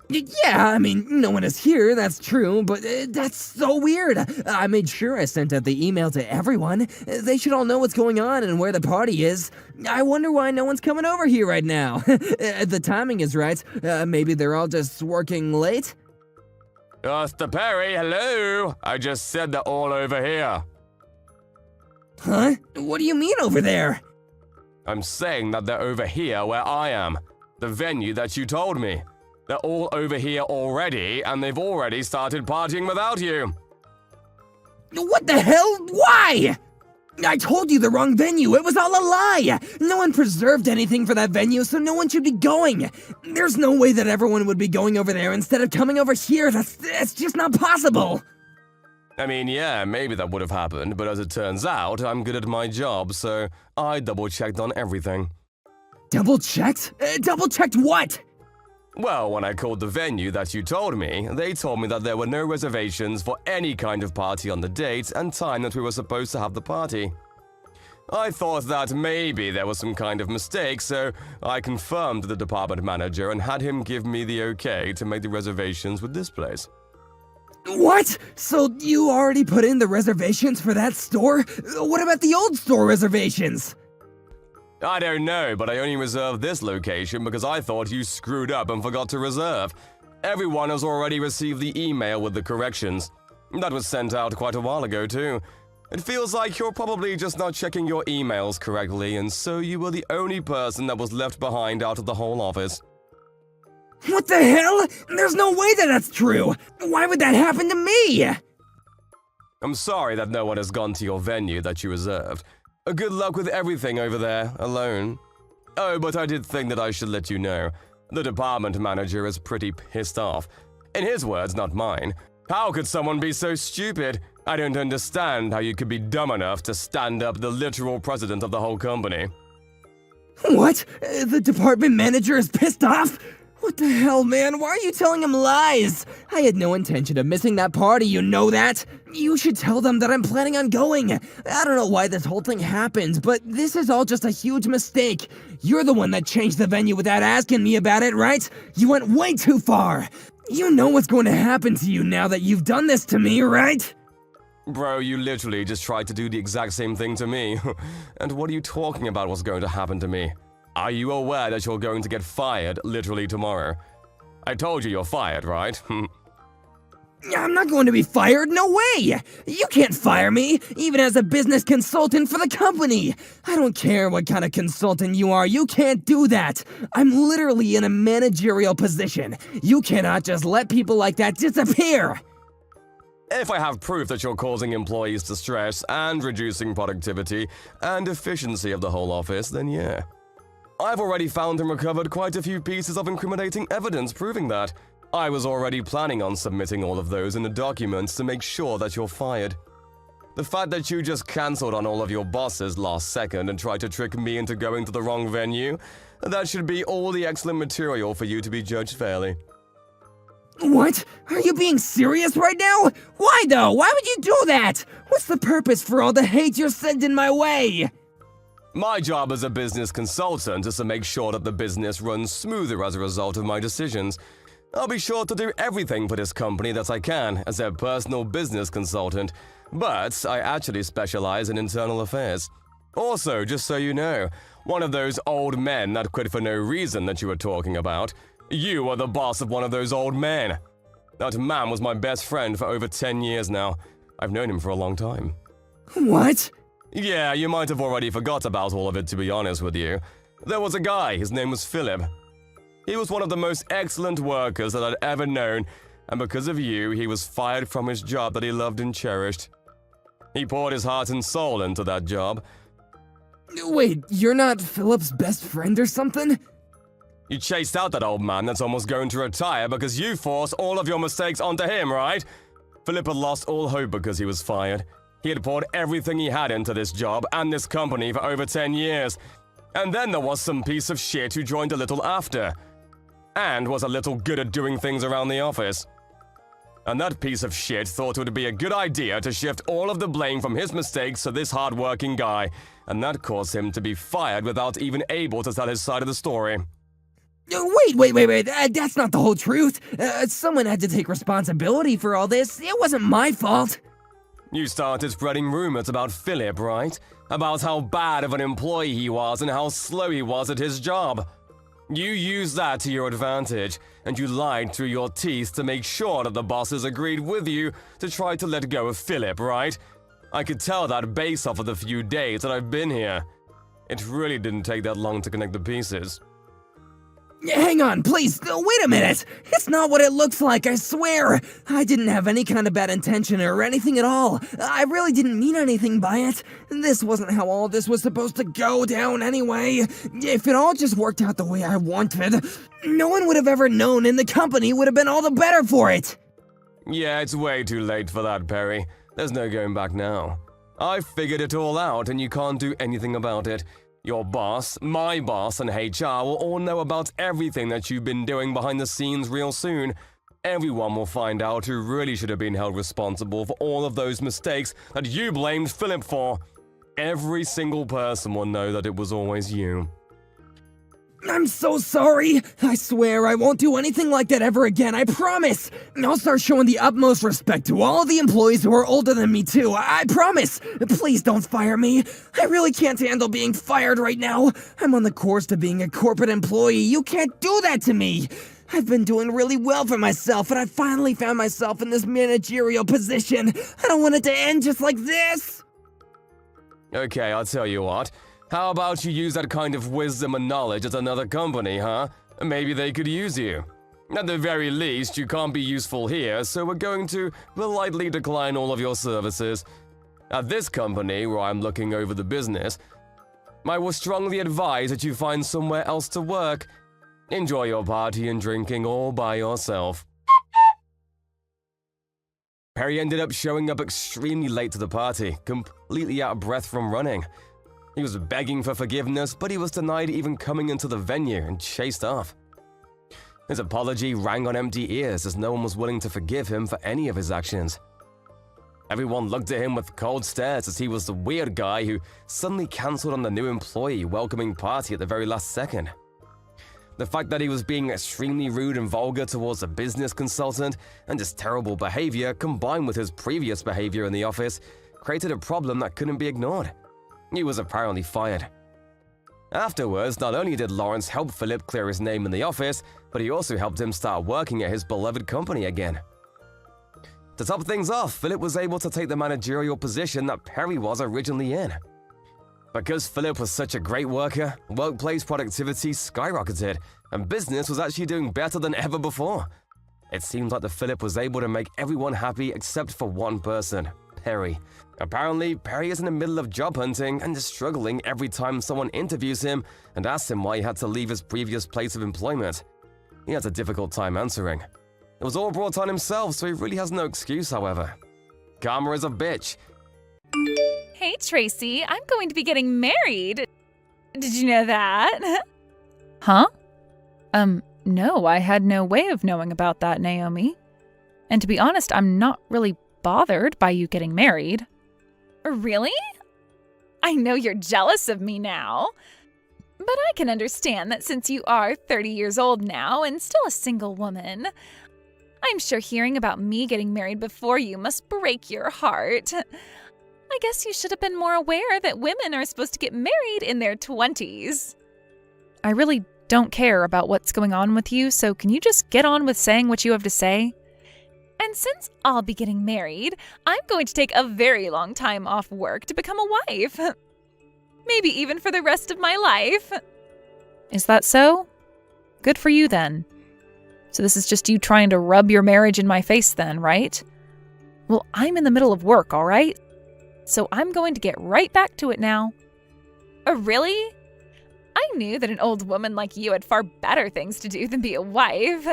Yeah, I mean, no one is here, that's true, but that's so weird. I made sure I sent out the email to everyone. They should all know what's going on and where the party is. I wonder why no one's coming over here right now. The timing is right. Maybe they're all just working late? Mr. Perry, hello! I just said they're all over here. Huh? What do you mean over there? I'm saying that they're over here where I am. The venue that you told me. They're all over here already, and they've already started partying without you. What the hell? Why? I told you the wrong venue. It was all a lie. No one preserved anything for that venue, so no one should be going. There's no way that everyone would be going over there instead of coming over here. That's just not possible. I mean, yeah, maybe that would have happened, but as it turns out, I'm good at my job, so I double-checked on everything. Double-checked? Double-checked what? Well, when I called the venue that you told me, they told me that there were no reservations for any kind of party on the date and time that we were supposed to have the party. I thought that maybe there was some kind of mistake, so I confirmed to the department manager and had him give me the okay to make the reservations with this place. What? So you already put in the reservations for that store? What about the old store reservations? I don't know, but I only reserved this location because I thought you screwed up and forgot to reserve. Everyone has already received the email with the corrections. That was sent out quite a while ago, too. It feels like you're probably just not checking your emails correctly, and so you were the only person that was left behind out of the whole office. What the hell? There's no way that that's true! Why would that happen to me? I'm sorry that no one has gone to your venue that you reserved. Good luck with everything over there, alone. Oh, but I did think that I should let you know. The department manager is pretty pissed off. In his words, not mine. How could someone be so stupid? I don't understand how you could be dumb enough to stand up the literal president of the whole company. What? The department manager is pissed off? What the hell, man? Why are you telling him lies? I had no intention of missing that party, you know that? You should tell them that I'm planning on going. I don't know why this whole thing happened, but this is all just a huge mistake. You're the one that changed the venue without asking me about it, right? You went way too far. You know what's going to happen to you now that you've done this to me, right? Bro, you literally just tried to do the exact same thing to me. And what are you talking about what's going to happen to me? Are you aware that you're going to get fired literally tomorrow? I told you you're fired, right? I'm not going to be fired, no way! You can't fire me, even as a business consultant for the company! I don't care what kind of consultant you are, you can't do that! I'm literally in a managerial position. You cannot just let people like that disappear! If I have proof that you're causing employees distress and reducing productivity and efficiency of the whole office, then yeah. I've already found and recovered quite a few pieces of incriminating evidence proving that. I was already planning on submitting all of those in the documents to make sure that you're fired. The fact that you just cancelled on all of your bosses last second and tried to trick me into going to the wrong venue, that should be all the excellent material for you to be judged fairly. What? Are you being serious right now? Why though? Why would you do that? What's the purpose for all the hate you're sending my way? My job as a business consultant is to make sure that the business runs smoother as a result of my decisions. I'll be sure to do everything for this company that I can as their personal business consultant, but I actually specialize in internal affairs. Also, just so you know, one of those old men that quit for no reason that you were talking about, you are the boss of one of those old men. That man was my best friend for over 10 years now. I've known him for a long time. What? Yeah, you might have already forgot about all of it, to be honest with you. There was a guy, his name was Philip. He was one of the most excellent workers that I'd ever known, and because of you, he was fired from his job that he loved and cherished. He poured his heart and soul into that job. Wait, you're not Philip's best friend or something? You chased out that old man that's almost going to retire because you forced all of your mistakes onto him, right? Philip had lost all hope because he was fired. He had poured everything he had into this job and this company for over 10 years. And then there was some piece of shit who joined a little after, and was a little good at doing things around the office. And that piece of shit thought it would be a good idea to shift all of the blame from his mistakes to this hard-working guy, and that caused him to be fired without even able to tell his side of the story. Wait, that's not the whole truth. Someone had to take responsibility for all this. It wasn't my fault. You started spreading rumors about Philip, right? About how bad of an employee he was and how slow he was at his job. You used that to your advantage, and you lied through your teeth to make sure that the bosses agreed with you to try to let go of Philip, right? I could tell that based off of the few days that I've been here. It really didn't take that long to connect the pieces. Hang on, please, wait a minute! It's not what it looks like, I swear! I didn't have any kind of bad intention or anything at all. I really didn't mean anything by it. This wasn't how all this was supposed to go down anyway. If it all just worked out the way I wanted, no one would have ever known and the company would have been all the better for it! Yeah, it's way too late for that, Perry. There's no going back now. I figured it all out and you can't do anything about it. Your boss, my boss, and HR will all know about everything that you've been doing behind the scenes real soon. Everyone will find out who really should have been held responsible for all of those mistakes that you blamed Philip for. Every single person will know that it was always you. I'm so sorry. I swear I won't do anything like that ever again, I promise. I'll start showing the utmost respect to all the employees who are older than me too, I promise. Please don't fire me. I really can't handle being fired right now. I'm on the course to being a corporate employee. You can't do that to me. I've been doing really well for myself, and I finally found myself in this managerial position. I don't want it to end just like this. Okay, I'll tell you what. How about you use that kind of wisdom and knowledge at another company, huh? Maybe they could use you. At the very least, you can't be useful here, so we're going to politely decline all of your services. At this company, where I'm looking over the business, I will strongly advise that you find somewhere else to work. Enjoy your party and drinking all by yourself. Perry ended up showing up extremely late to the party, completely out of breath from running. He was begging for forgiveness, but he was denied even coming into the venue and chased off. His apology rang on empty ears as no one was willing to forgive him for any of his actions. Everyone looked at him with cold stares as he was the weird guy who suddenly cancelled on the new employee welcoming party at the very last second. The fact that he was being extremely rude and vulgar towards a business consultant and his terrible behavior combined with his previous behavior in the office created a problem that couldn't be ignored. He was apparently fired. Afterwards, not only did Lawrence help Philip clear his name in the office, but he also helped him start working at his beloved company again. To top things off, Philip was able to take the managerial position that Perry was originally in. Because Philip was such a great worker, workplace productivity skyrocketed, and business was actually doing better than ever before. It seemed like Philip was able to make everyone happy except for one person, Perry. Apparently, Perry is in the middle of job hunting and is struggling every time someone interviews him and asks him why he had to leave his previous place of employment. He has a difficult time answering. It was all brought on himself, so he really has no excuse, however. Karma is a bitch. Hey, Tracy, I'm going to be getting married. Did you know that? Huh? No, I had no way of knowing about that, Naomi. And to be honest, I'm not really bothered by you getting married. Really? I know you're jealous of me now. But I can understand that since you are 30 years old now and still a single woman, I'm sure hearing about me getting married before you must break your heart. I guess you should have been more aware that women are supposed to get married in their 20s. I really don't care about what's going on with you, so can you just get on with saying what you have to say? And since I'll be getting married, I'm going to take a very long time off work to become a wife. Maybe even for the rest of my life. Is that so? Good for you then. So this is just you trying to rub your marriage in my face then, right? Well, I'm in the middle of work, all right? So I'm going to get right back to it now. Oh, really? I knew that an old woman like you had far better things to do than be a wife.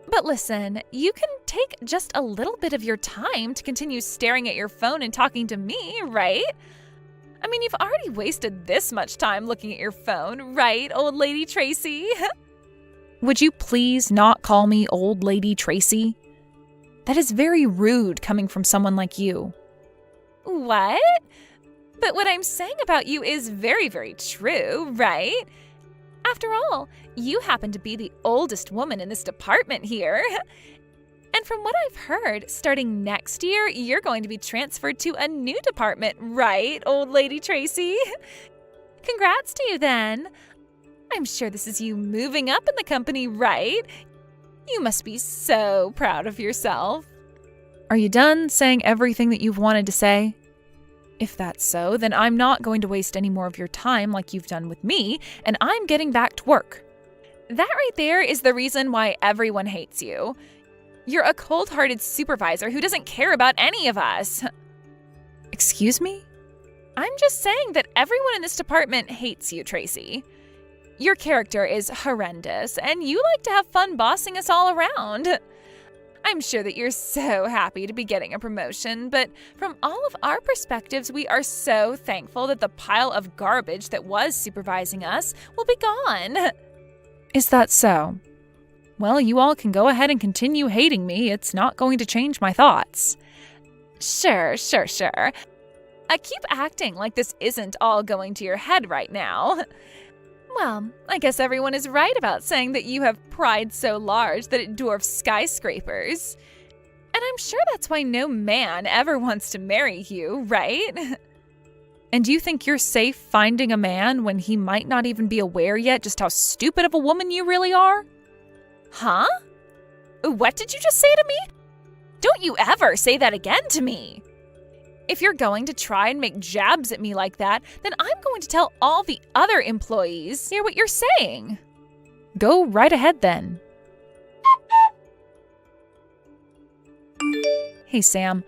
But listen, you can take just a little bit of your time to continue staring at your phone and talking to me, right? I mean, you've already wasted this much time looking at your phone, right, old lady Tracy? Would you please not call me old lady Tracy? That is very rude coming from someone like you. What? But what I'm saying about you is very, very true, right? After all, you happen to be the oldest woman in this department here. And from what I've heard, starting next year, you're going to be transferred to a new department, right, old lady Tracy? Congrats to you then. I'm sure this is you moving up in the company, right? You must be so proud of yourself. Are you done saying everything that you've wanted to say? If that's so, then I'm not going to waste any more of your time like you've done with me, and I'm getting back to work. That right there is the reason why everyone hates you. You're a cold-hearted supervisor who doesn't care about any of us. Excuse me? I'm just saying that everyone in this department hates you, Tracy. Your character is horrendous, and you like to have fun bossing us all around. I'm sure that you're so happy to be getting a promotion, but from all of our perspectives, we are so thankful that the pile of garbage that was supervising us will be gone. Is that so? Well, you all can go ahead and continue hating me. It's not going to change my thoughts. Sure. Keep acting like this isn't all going to your head right now. Well, I guess everyone is right about saying that you have pride so large that it dwarfs skyscrapers. And I'm sure that's why no man ever wants to marry you, right? And you think you're safe finding a man when he might not even be aware yet just how stupid of a woman you really are? Huh? What did you just say to me? Don't you ever say that again to me. If you're going to try and make jabs at me like that, then I'm going to tell all the other employees hear what you're saying. Go right ahead then. Hey, Sam.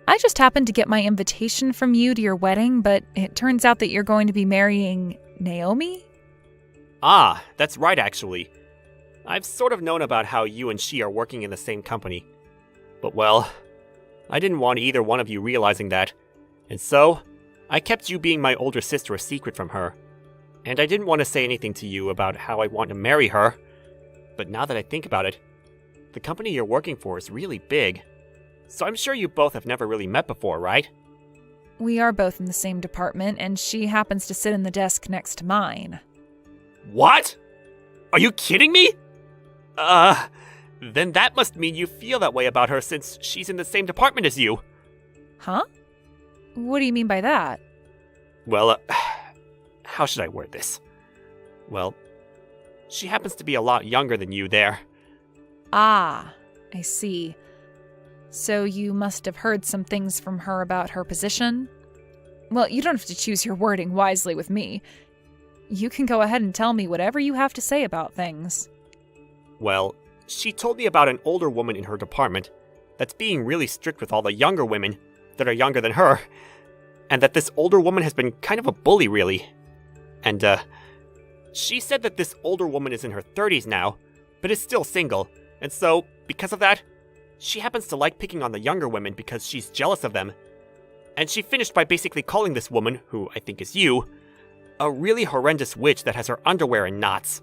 I just happened to get my invitation from you to your wedding, but it turns out that you're going to be marrying Naomi? Ah, that's right, actually. I've sort of known about how you and she are working in the same company. But well, I didn't want either one of you realizing that, and so I kept you being my older sister a secret from her. And I didn't want to say anything to you about how I want to marry her. But now that I think about it, the company you're working for is really big. So I'm sure you both have never really met before, right? We are both in the same department, and she happens to sit in the desk next to mine. What? Are you kidding me? Then that must mean you feel that way about her since she's in the same department as you. Huh? What do you mean by that? Well, how should I word this? Well, she happens to be a lot younger than you there. Ah, I see. So you must have heard some things from her about her position? Well, you don't have to choose your wording wisely with me. You can go ahead and tell me whatever you have to say about things. Well, she told me about an older woman in her department that's being really strict with all the younger women that are younger than her, and that this older woman has been kind of a bully, really. And, she said that this older woman is in her 30s now, but is still single, and so, because of that, she happens to like picking on the younger women because she's jealous of them. And she finished by basically calling this woman, who I think is you, a really horrendous witch that has her underwear in knots.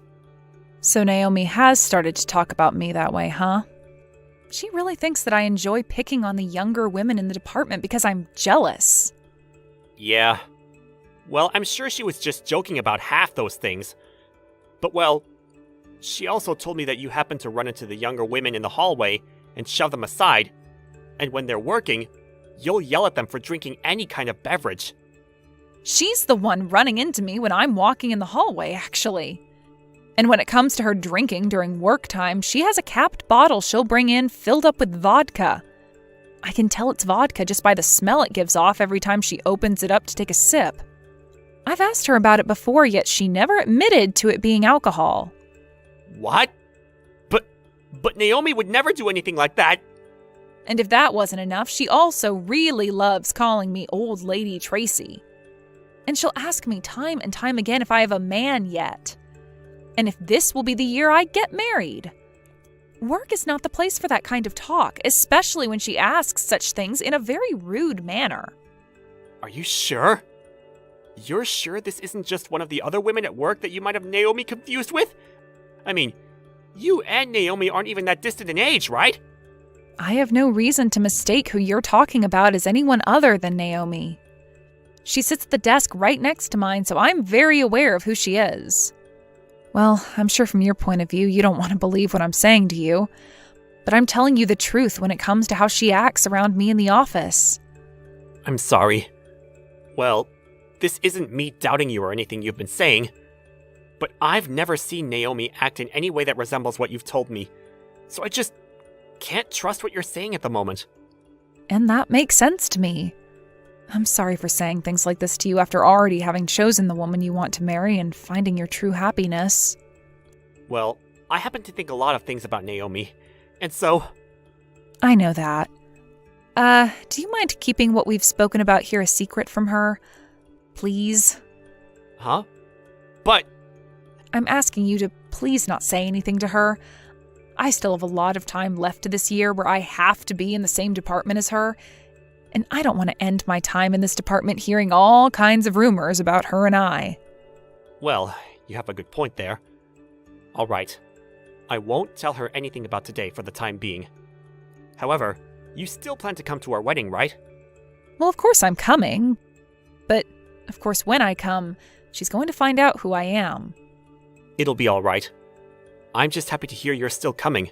So Naomi has started to talk about me that way, huh? She really thinks that I enjoy picking on the younger women in the department because I'm jealous. Yeah. Well, I'm sure she was just joking about half those things. But well, she also told me that you happen to run into the younger women in the hallway and shove them aside, and when they're working, you'll yell at them for drinking any kind of beverage. She's the one running into me when I'm walking in the hallway, actually. And when it comes to her drinking during work time, she has a capped bottle she'll bring in filled up with vodka. I can tell it's vodka just by the smell it gives off every time she opens it up to take a sip. I've asked her about it before, yet she never admitted to it being alcohol. What? But Naomi would never do anything like that. And if that wasn't enough, she also really loves calling me Old Lady Tracy. And she'll ask me time and time again if I have a man yet. And if this will be the year I get married. Work is not the place for that kind of talk, especially when she asks such things in a very rude manner. Are you sure? You're sure this isn't just one of the other women at work that you might have Naomi confused with? I mean, you and Naomi aren't even that distant in age, right? I have no reason to mistake who you're talking about as anyone other than Naomi. She sits at the desk right next to mine, so I'm very aware of who she is. Well, I'm sure from your point of view, you don't want to believe what I'm saying to you, but I'm telling you the truth when it comes to how she acts around me in the office. I'm sorry. Well, this isn't me doubting you or anything you've been saying, but I've never seen Naomi act in any way that resembles what you've told me, so I just can't trust what you're saying at the moment. And that makes sense to me. I'm sorry for saying things like this to you after already having chosen the woman you want to marry and finding your true happiness. Well, I happen to think a lot of things about Naomi, and so... I know that. Do you mind keeping what we've spoken about here a secret from her? Please? Huh? But... I'm asking you to please not say anything to her. I still have a lot of time left to this year where I have to be in the same department as her, and I don't want to end my time in this department hearing all kinds of rumors about her and I. Well, you have a good point there. All right. I won't tell her anything about today for the time being. However, you still plan to come to our wedding, right? Well, of course I'm coming. But, of course, when I come, she's going to find out who I am. It'll be all right. I'm just happy to hear you're still coming.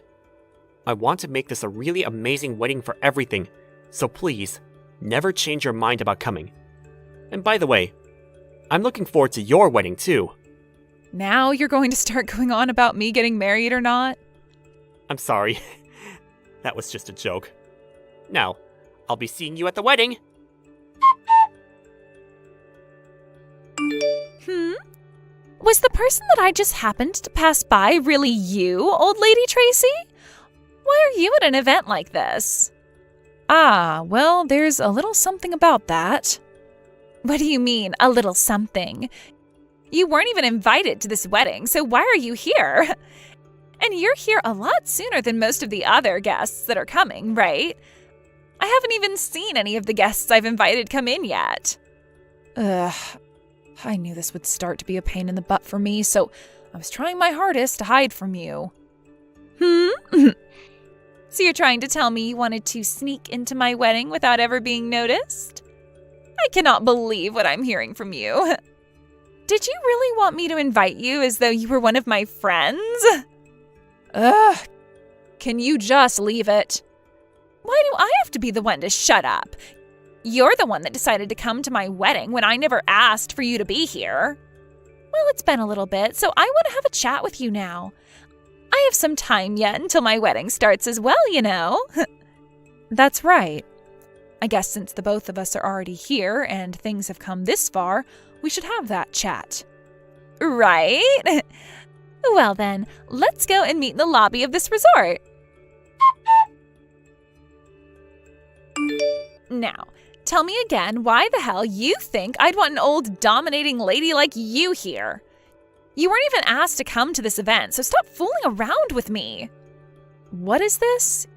I want to make this a really amazing wedding for everything, so please, never change your mind about coming. And by the way, I'm looking forward to your wedding too. Now you're going to start going on about me getting married or not? I'm sorry. That was just a joke. Now, I'll be seeing you at the wedding. Was the person that I just happened to pass by really you, Old Lady Tracy? Why are you at an event like this? Ah, well, there's a little something about that. What do you mean, a little something? You weren't even invited to this wedding, so why are you here? And you're here a lot sooner than most of the other guests that are coming, right? I haven't even seen any of the guests I've invited come in yet. Ugh. I knew this would start to be a pain in the butt for me, so I was trying my hardest to hide from you. So you're trying to tell me you wanted to sneak into my wedding without ever being noticed? I cannot believe what I'm hearing from you. Did you really want me to invite you as though you were one of my friends? Ugh. Can you just leave it? Why do I have to be the one to shut up? You're the one that decided to come to my wedding when I never asked for you to be here. Well, it's been a little bit, so I want to have a chat with you now. I have some time yet until my wedding starts as well, you know. That's right. I guess since the both of us are already here and things have come this far, we should have that chat. Right? Well then, let's go and meet in the lobby of this resort. Now, tell me again why the hell you think I'd want an old dominating lady like you here. You weren't even asked to come to this event, so stop fooling around with me. What is this?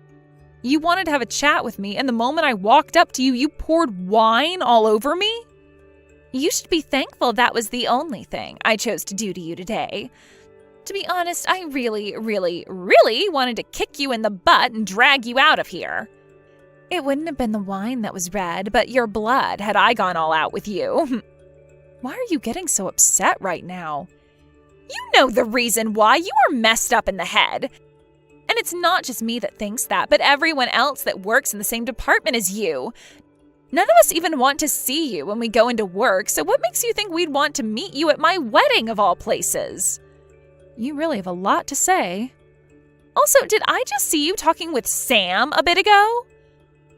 You wanted to have a chat with me, and the moment I walked up to you, you poured wine all over me? You should be thankful that was the only thing I chose to do to you today. To be honest, I really, really, really wanted to kick you in the butt and drag you out of here. It wouldn't have been the wine that was red, but your blood had I gone all out with you. Why are you getting so upset right now? You know the reason why. You are messed up in the head. And it's not just me that thinks that, but everyone else that works in the same department as you. None of us even want to see you when we go into work, so what makes you think we'd want to meet you at my wedding of all places? You really have a lot to say. Also, did I just see you talking with Sam a bit ago?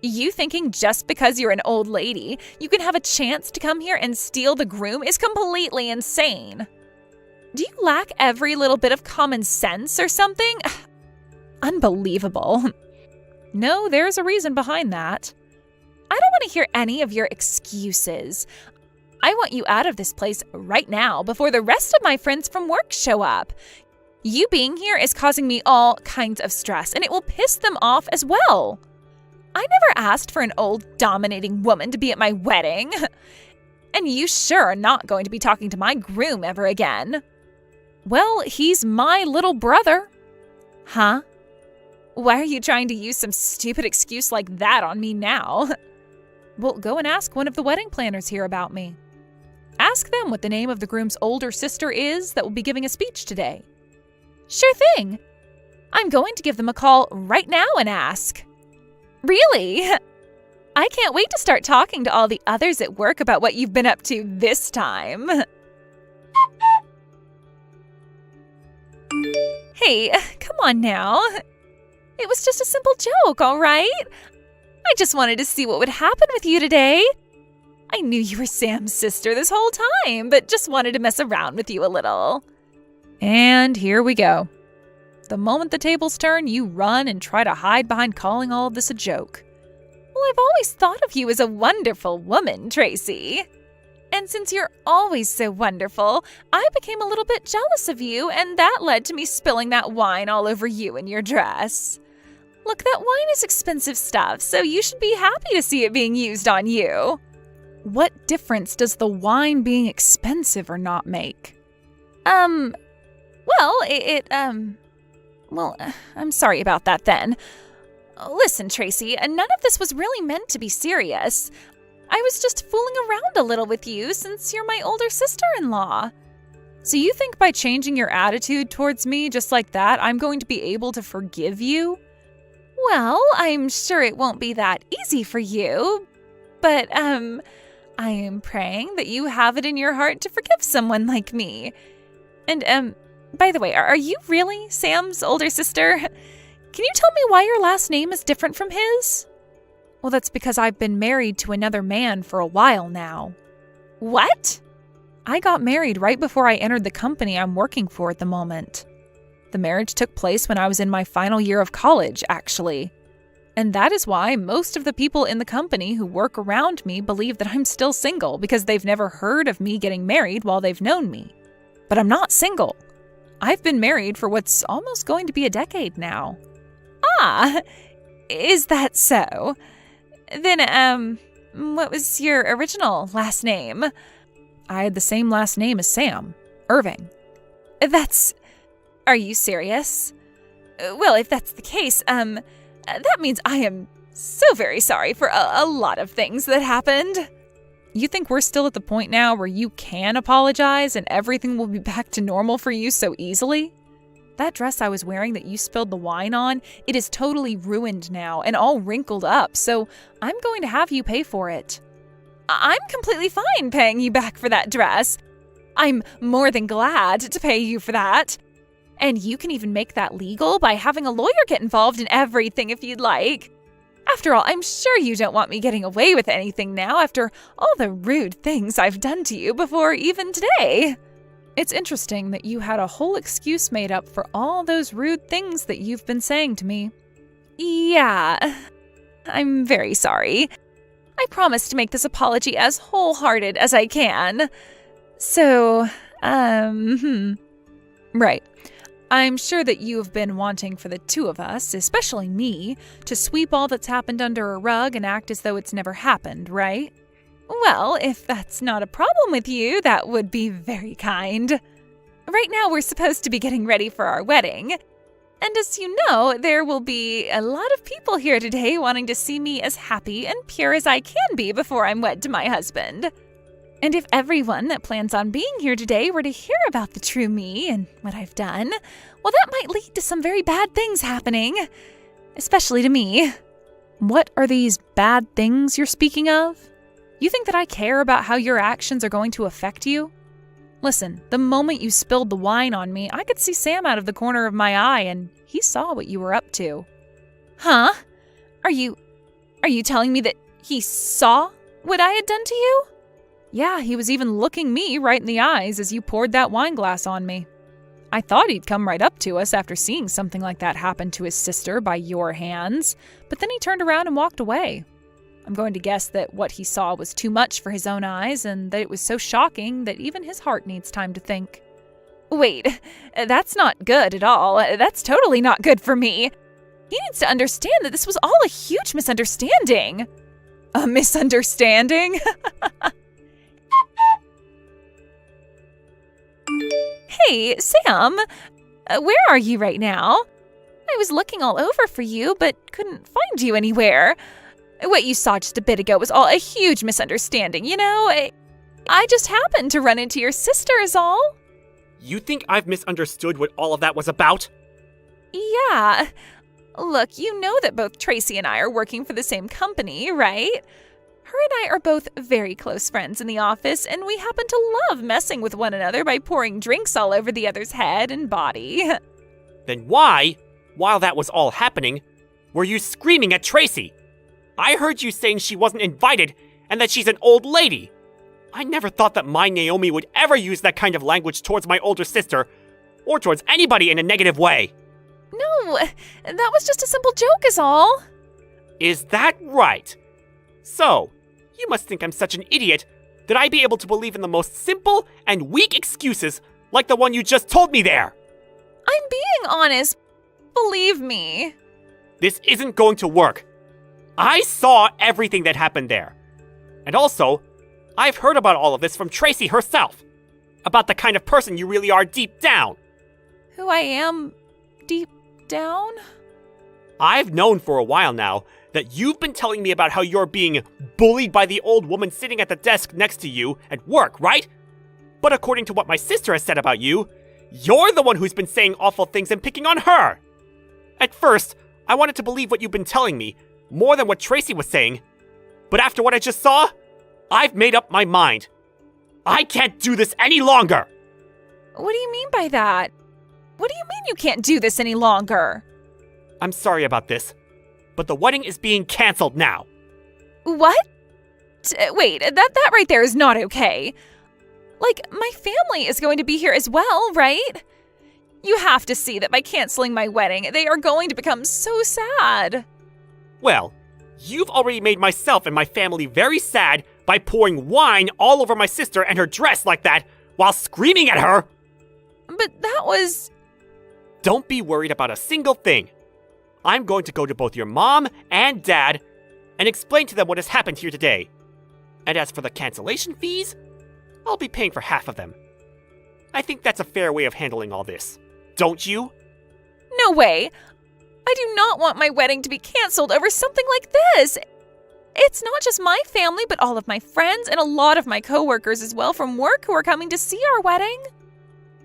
You thinking just because you're an old lady, you can have a chance to come here and steal the groom is completely insane. Do you lack every little bit of common sense or something? Unbelievable. No, there's a reason behind that. I don't want to hear any of your excuses. I want you out of this place right now before the rest of my friends from work show up. You being here is causing me all kinds of stress, and it will piss them off as well. I never asked for an old, dominating woman to be at my wedding. And you sure are not going to be talking to my groom ever again. Well, he's my little brother. Huh? Why are you trying to use some stupid excuse like that on me now? Well, go and ask one of the wedding planners here about me. Ask them what the name of the groom's older sister is that will be giving a speech today. Sure thing. I'm going to give them a call right now and ask. Really? I can't wait to start talking to all the others at work about what you've been up to this time. Hey, come on now. It was just a simple joke, all right? I just wanted to see what would happen with you today. I knew you were Sam's sister this whole time, but just wanted to mess around with you a little. And here we go. The moment the tables turn, you run and try to hide behind calling all of this a joke. Well, I've always thought of you as a wonderful woman, Tracy. And since you're always so wonderful, I became a little bit jealous of you, and that led to me spilling that wine all over you and your dress. Look, that wine is expensive stuff, so you should be happy to see it being used on you. What difference does the wine being expensive or not make? I'm sorry about that then. Listen, Tracy, none of this was really meant to be serious. I was just fooling around a little with you since you're my older sister-in-law. So you think by changing your attitude towards me just like that, I'm going to be able to forgive you? Well, I'm sure it won't be that easy for you, but, I am praying that you have it in your heart to forgive someone like me. And, by the way, are you really Sam's older sister? Can you tell me why your last name is different from his? Well, that's because I've been married to another man for a while now. What? I got married right before I entered the company I'm working for at the moment. The marriage took place when I was in my final year of college, actually. And that is why most of the people in the company who work around me believe that I'm still single because they've never heard of me getting married while they've known me. But I'm not single. I've been married for what's almost going to be a decade now. Ah, is that so? Then, what was your original last name? I had the same last name as Sam, Irving. Are you serious? Well, if that's the case, that means I am so very sorry for a lot of things that happened. You think we're still at the point now where you can apologize and everything will be back to normal for you so easily? That dress I was wearing that you spilled the wine on, it is totally ruined now and all wrinkled up, so I'm going to have you pay for it. I'm completely fine paying you back for that dress. I'm more than glad to pay you for that. And you can even make that legal by having a lawyer get involved in everything if you'd like. After all, I'm sure you don't want me getting away with anything now after all the rude things I've done to you before even today. It's interesting that you had a whole excuse made up for all those rude things that you've been saying to me. Yeah, I'm very sorry. I promise to make this apology as wholehearted as I can. So, right. I'm sure that you have been wanting for the two of us, especially me, to sweep all that's happened under a rug and act as though it's never happened, right? Well, if that's not a problem with you, that would be very kind. Right now, we're supposed to be getting ready for our wedding. And as you know, there will be a lot of people here today wanting to see me as happy and pure as I can be before I'm wed to my husband. And if everyone that plans on being here today were to hear about the true me and what I've done, well, that might lead to some very bad things happening, especially to me. What are these bad things you're speaking of? You think that I care about how your actions are going to affect you? Listen, the moment you spilled the wine on me, I could see Sam out of the corner of my eye, and he saw what you were up to. Huh? Are you telling me that he saw what I had done to you? Yeah, he was even looking me right in the eyes as you poured that wine glass on me. I thought he'd come right up to us after seeing something like that happen to his sister by your hands, but then he turned around and walked away. I'm going to guess that what he saw was too much for his own eyes and that it was so shocking that even his heart needs time to think. Wait, that's not good at all. That's totally not good for me. He needs to understand that this was all a huge misunderstanding. A misunderstanding? Hey, Sam, where are you right now? I was looking all over for you, but couldn't find you anywhere. What you saw just a bit ago was all a huge misunderstanding, you know? I just happened to run into your sister is all. You think I've misunderstood what all of that was about? Yeah. Look, you know that both Tracy and I are working for the same company, right? Her and I are both very close friends in the office, and we happen to love messing with one another by pouring drinks all over the other's head and body. Then why, while that was all happening, were you screaming at Tracy? I heard you saying she wasn't invited and that she's an old lady. I never thought that my Naomi would ever use that kind of language towards my older sister or towards anybody in a negative way. No, that was just a simple joke is all. Is that right? So, you must think I'm such an idiot that I'd be able to believe in the most simple and weak excuses like the one you just told me there. I'm being honest. Believe me. This isn't going to work. I saw everything that happened there. And also, I've heard about all of this from Tracy herself. About the kind of person you really are deep down. Who I am deep down? I've known for a while now that you've been telling me about how you're being bullied by the old woman sitting at the desk next to you at work, right? But according to what my sister has said about you, you're the one who's been saying awful things and picking on her. At first, I wanted to believe what you've been telling me, more than what Tracy was saying. But after what I just saw, I've made up my mind. I can't do this any longer. What do you mean by that? What do you mean you can't do this any longer? I'm sorry about this, but the wedding is being canceled now. What? Wait, that right there is not okay. Like, my family is going to be here as well, right? You have to see that by canceling my wedding, they are going to become so sad. Well, you've already made myself and my family very sad by pouring wine all over my sister and her dress like that while screaming at her. But that was... Don't be worried about a single thing. I'm going to go to both your mom and dad and explain to them what has happened here today. And as for the cancellation fees, I'll be paying for half of them. I think that's a fair way of handling all this. Don't you? No way. I do not want my wedding to be canceled over something like this. It's not just my family, but all of my friends and a lot of my coworkers as well from work who are coming to see our wedding.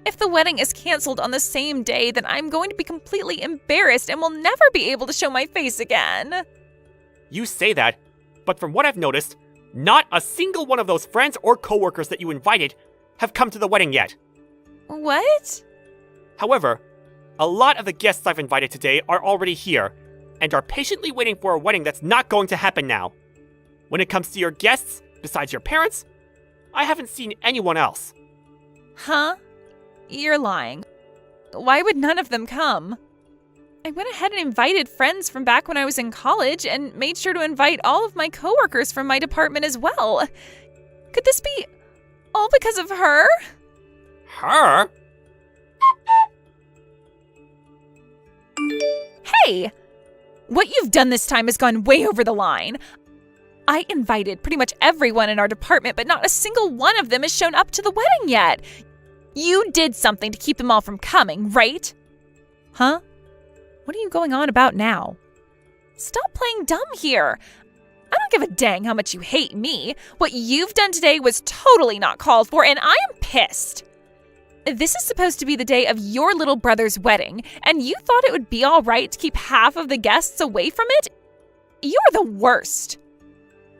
If the wedding is canceled on the same day, then I'm going to be completely embarrassed and will never be able to show my face again. You say that, but from what I've noticed, not a single one of those friends or coworkers that you invited have come to the wedding yet. What? However, a lot of the guests I've invited today are already here and are patiently waiting for a wedding that's not going to happen now. When it comes to your guests, besides your parents, I haven't seen anyone else. Huh? You're lying. Why would none of them come? I went ahead and invited friends from back when I was in college and made sure to invite all of my coworkers from my department as well. Could this be all because of her? Her? Hey! What you've done this time has gone way over the line. I invited pretty much everyone in our department, but not a single one of them has shown up to the wedding yet. You did something to keep them all from coming, right? Huh? What are you going on about now? Stop playing dumb here. I don't give a dang how much you hate me. What you've done today was totally not called for, and I am pissed. This is supposed to be the day of your little brother's wedding, and you thought it would be all right to keep half of the guests away from it? You're the worst.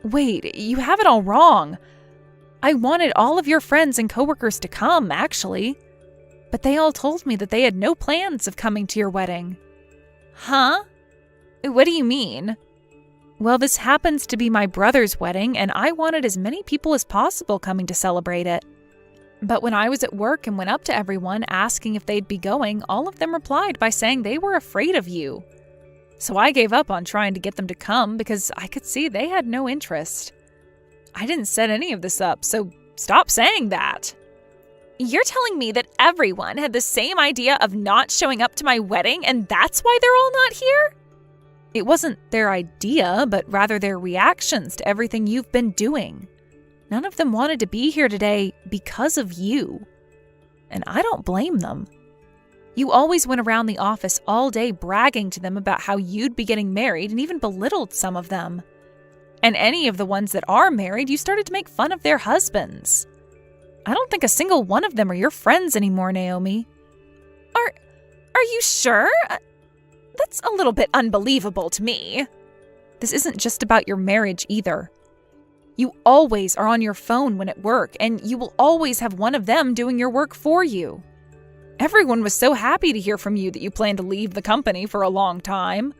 Wait, you have it all wrong. I wanted all of your friends and coworkers to come, actually. But they all told me that they had no plans of coming to your wedding. Huh? What do you mean? Well, this happens to be my brother's wedding, and I wanted as many people as possible coming to celebrate it. But when I was at work and went up to everyone asking if they'd be going, all of them replied by saying they were afraid of you. So I gave up on trying to get them to come because I could see they had no interest. I didn't set any of this up, so stop saying that. You're telling me that everyone had the same idea of not showing up to my wedding, and that's why they're all not here? It wasn't their idea, but rather their reactions to everything you've been doing. None of them wanted to be here today because of you. And I don't blame them. You always went around the office all day bragging to them about how you'd be getting married and even belittled some of them. And any of the ones that are married, you started to make fun of their husbands. I don't think a single one of them are your friends anymore, Naomi. Are you sure? That's a little bit unbelievable to me. This isn't just about your marriage either. You always are on your phone when at work, and you will always have one of them doing your work for you. Everyone was so happy to hear from you that you plan to leave the company for a long time.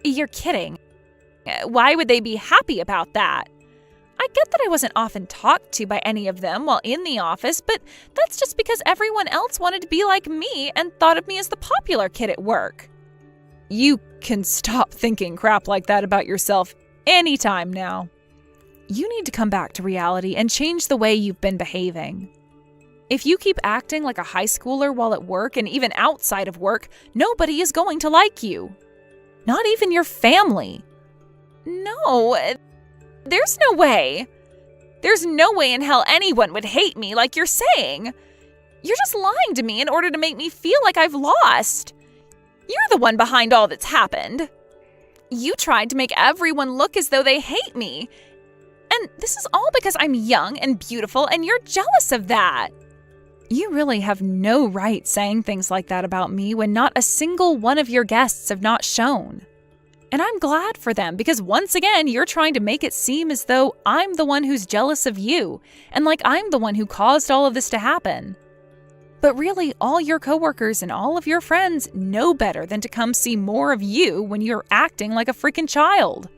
You're kidding. Why would they be happy about that? I get that I wasn't often talked to by any of them while in the office, but that's just because everyone else wanted to be like me and thought of me as the popular kid at work. You can stop thinking crap like that about yourself anytime now. You need to come back to reality and change the way you've been behaving. If you keep acting like a high schooler while at work and even outside of work, nobody is going to like you. Not even your family. No, there's no way. There's no way in hell anyone would hate me like you're saying. You're just lying to me in order to make me feel like I've lost. You're the one behind all that's happened. You tried to make everyone look as though they hate me. And this is all because I'm young and beautiful and you're jealous of that. You really have no right saying things like that about me when not a single one of your guests have not shown. And I'm glad for them because once again, you're trying to make it seem as though I'm the one who's jealous of you and like I'm the one who caused all of this to happen. But really, all your coworkers and all of your friends know better than to come see more of you when you're acting like a freaking child.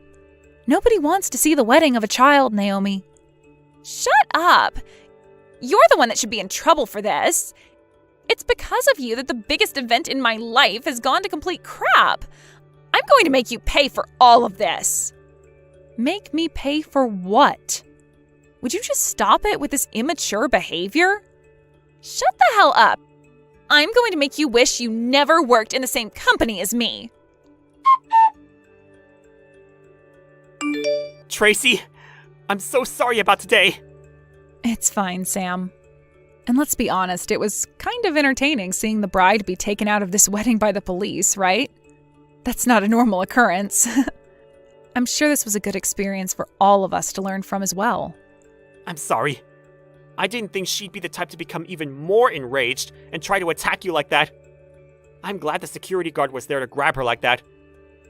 Nobody wants to see the wedding of a child, Naomi. Shut up! You're the one that should be in trouble for this. It's because of you that the biggest event in my life has gone to complete crap. I'm going to make you pay for all of this. Make me pay for what? Would you just stop it with this immature behavior? Shut the hell up. I'm going to make you wish you never worked in the same company as me. Tracy, I'm so sorry about today. It's fine, Sam. And let's be honest, it was kind of entertaining seeing the bride be taken out of this wedding by the police, right? That's not a normal occurrence. I'm sure this was a good experience for all of us to learn from as well. I'm sorry. I didn't think she'd be the type to become even more enraged and try to attack you like that. I'm glad the security guard was there to grab her like that.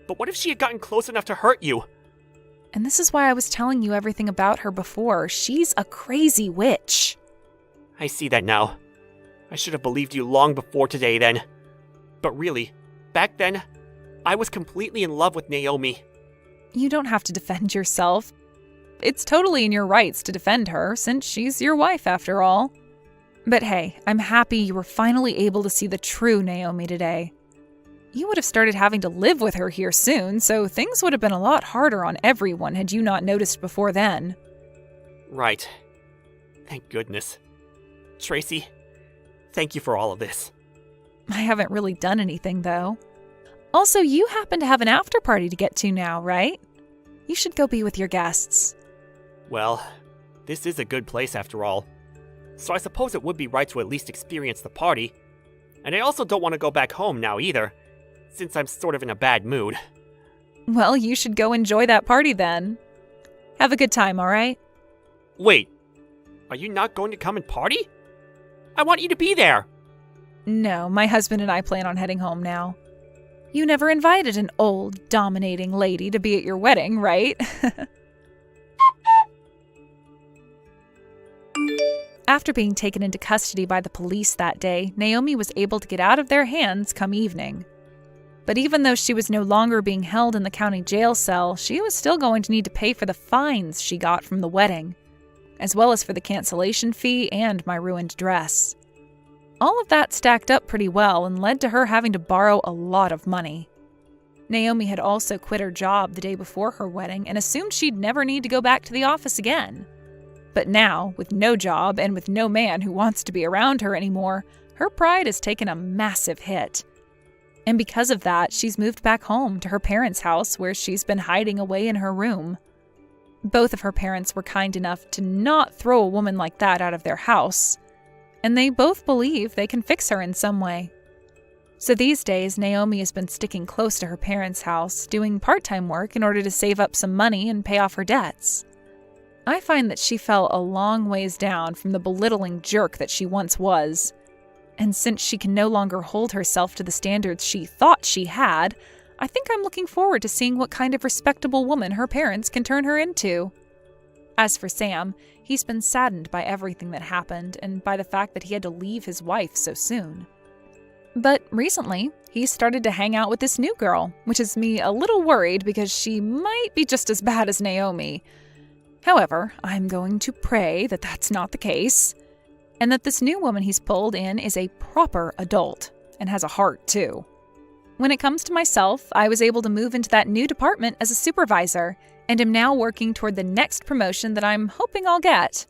But what if she had gotten close enough to hurt you? And this is why I was telling you everything about her before. She's a crazy witch. I see that now. I should have believed you long before today then. But really, back then, I was completely in love with Naomi. You don't have to defend yourself. It's totally in your rights to defend her, since she's your wife after all. But hey, I'm happy you were finally able to see the true Naomi today. You would have started having to live with her here soon, so things would have been a lot harder on everyone had you not noticed before then. Right. Thank goodness. Tracy, thank you for all of this. I haven't really done anything, though. Also, you happen to have an after party to get to now, right? You should go be with your guests. Well, this is a good place after all. So I suppose it would be right to at least experience the party. And I also don't want to go back home now either, since I'm sort of in a bad mood. Well, you should go enjoy that party then. Have a good time, all right? Wait, are you not going to come and party? I want you to be there. No, my husband and I plan on heading home now. You never invited an old, dominating lady to be at your wedding, right? After being taken into custody by the police that day, Naomi was able to get out of their hands come evening. But even though she was no longer being held in the county jail cell, she was still going to need to pay for the fines she got from the wedding, as well as for the cancellation fee and my ruined dress. All of that stacked up pretty well and led to her having to borrow a lot of money. Naomi had also quit her job the day before her wedding and assumed she'd never need to go back to the office again. But now, with no job and with no man who wants to be around her anymore, her pride has taken a massive hit. And because of that, she's moved back home to her parents' house where she's been hiding away in her room. Both of her parents were kind enough to not throw a woman like that out of their house, and they both believe they can fix her in some way. So these days, Naomi has been sticking close to her parents' house, doing part-time work in order to save up some money and pay off her debts. I find that she fell a long ways down from the belittling jerk that she once was. And since she can no longer hold herself to the standards she thought she had, I think I'm looking forward to seeing what kind of respectable woman her parents can turn her into. As for Sam, he's been saddened by everything that happened and by the fact that he had to leave his wife so soon. But recently, he started to hang out with this new girl, which has me a little worried because she might be just as bad as Naomi. However, I'm going to pray that that's not the case, and that this new woman he's pulled in is a proper adult and has a heart too. When it comes to myself, I was able to move into that new department as a supervisor and am now working toward the next promotion that I'm hoping I'll get.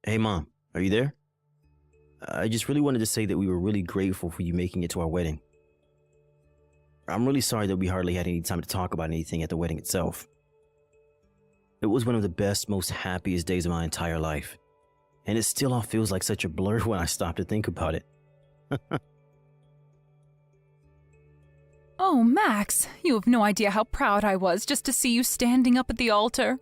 Hey, Mom, are you there? I just really wanted to say that we were really grateful for you making it to our wedding. I'm really sorry that we hardly had any time to talk about anything at the wedding itself. It was one of the best, most happiest days of my entire life. And it still all feels like such a blur when I stop to think about it. Oh, Max, you have no idea how proud I was just to see you standing up at the altar.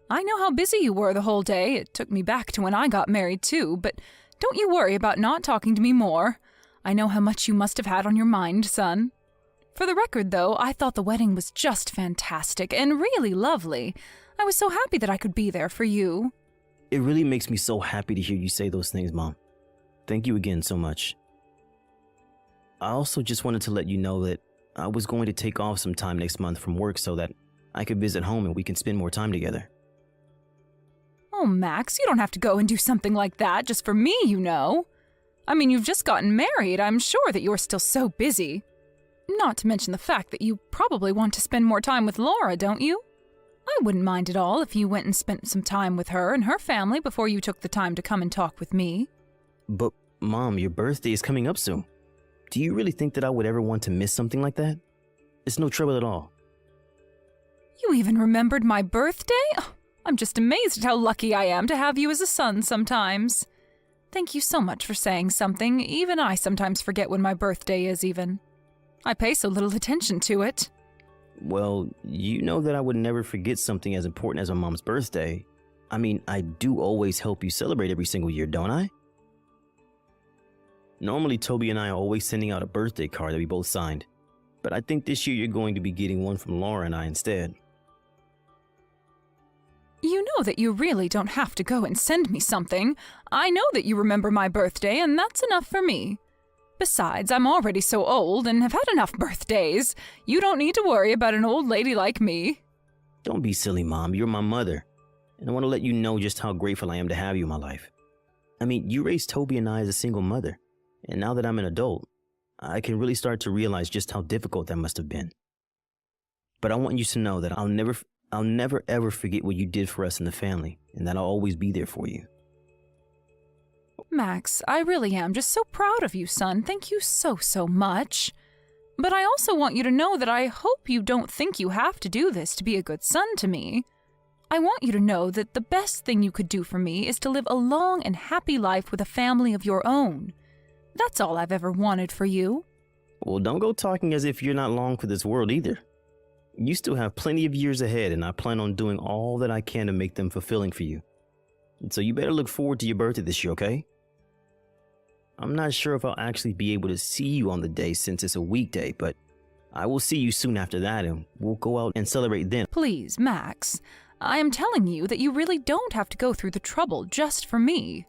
I know how busy you were the whole day. It took me back to when I got married too, but don't you worry about not talking to me more. I know how much you must have had on your mind, son. For the record, though, I thought the wedding was just fantastic and really lovely. I was so happy that I could be there for you. It really makes me so happy to hear you say those things, Mom. Thank you again so much. I also just wanted to let you know that I was going to take off some time next month from work so that I could visit home and we can spend more time together. Oh, Max, you don't have to go and do something like that just for me, you know. I mean, you've just gotten married. I'm sure that you're still so busy. Not to mention the fact that you probably want to spend more time with Laura, don't you? I wouldn't mind at all if you went and spent some time with her and her family before you took the time to come and talk with me. But, Mom, your birthday is coming up soon. Do you really think that I would ever want to miss something like that? It's no trouble at all. You even remembered my birthday? Oh, I'm just amazed at how lucky I am to have you as a son sometimes. Thank you so much for saying something. Even I sometimes forget when my birthday is even. I pay so little attention to it. Well, you know that I would never forget something as important as my mom's birthday. I mean, I do always help you celebrate every single year, don't I? Normally, Toby and I are always sending out a birthday card that we both signed. But I think this year you're going to be getting one from Laura and I instead. You know that you really don't have to go and send me something. I know that you remember my birthday, and that's enough for me. Besides, I'm already so old and have had enough birthdays. You don't need to worry about an old lady like me. Don't be silly, Mom. You're my mother. And I want to let you know just how grateful I am to have you in my life. I mean, you raised Toby and I as a single mother. And now that I'm an adult, I can really start to realize just how difficult that must have been. But I want you to know that I'll never ever forget what you did for us in the family, and that I'll always be there for you. Max, I really am just so proud of you, son. Thank you so much. But I also want you to know that I hope you don't think you have to do this to be a good son to me. I want you to know that the best thing you could do for me is to live a long and happy life with a family of your own. That's all I've ever wanted for you. Well, don't go talking as if you're not long for this world either. You still have plenty of years ahead, and I plan on doing all that I can to make them fulfilling for you. And so you better look forward to your birthday this year, okay? I'm not sure if I'll actually be able to see you on the day since it's a weekday, but I will see you soon after that, and we'll go out and celebrate then. Please, Max, I am telling you that you really don't have to go through the trouble just for me.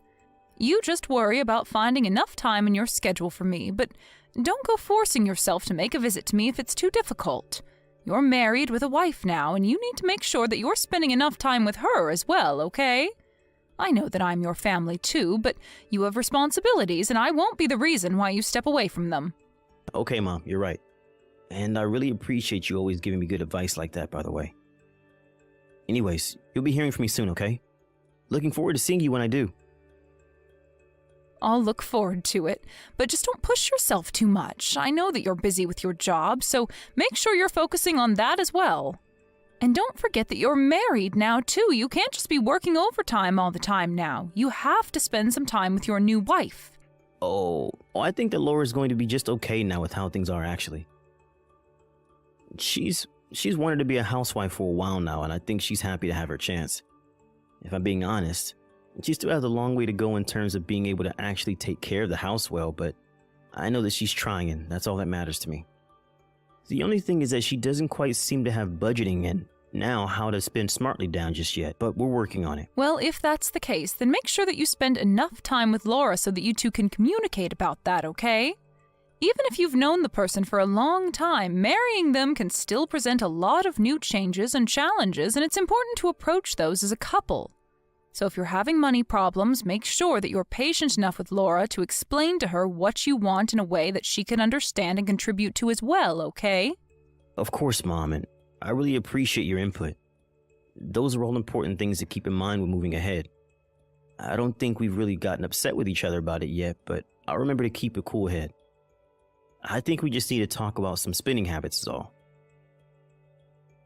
You just worry about finding enough time in your schedule for me, but don't go forcing yourself to make a visit to me if it's too difficult. You're married with a wife now, and you need to make sure that you're spending enough time with her as well, okay? I know that I'm your family too, but you have responsibilities, and I won't be the reason why you step away from them. Okay, Mom, you're right. And I really appreciate you always giving me good advice like that, by the way. Anyways, you'll be hearing from me soon, okay? Looking forward to seeing you when I do. I'll look forward to it, but just don't push yourself too much. I know that you're busy with your job, so make sure you're focusing on that as well. And don't forget that you're married now, too. You can't just be working overtime all the time now. You have to spend some time with your new wife. Oh, I think that Laura's going to be just okay now with how things are, actually. She's wanted to be a housewife for a while now, and I think she's happy to have her chance. If I'm being honest, she still has a long way to go in terms of being able to actually take care of the house well, but I know that she's trying, and that's all that matters to me. The only thing is that she doesn't quite seem to have budgeting and now how to spend smartly down just yet, but we're working on it. Well, if that's the case, then make sure that you spend enough time with Laura so that you two can communicate about that, okay? Even if you've known the person for a long time, marrying them can still present a lot of new changes and challenges, and it's important to approach those as a couple. So if you're having money problems, make sure that you're patient enough with Laura to explain to her what you want in a way that she can understand and contribute to as well, okay? Of course, Mom, and I really appreciate your input. Those are all important things to keep in mind when moving ahead. I don't think we've really gotten upset with each other about it yet, but I'll remember to keep a cool head. I think we just need to talk about some spending habits is all.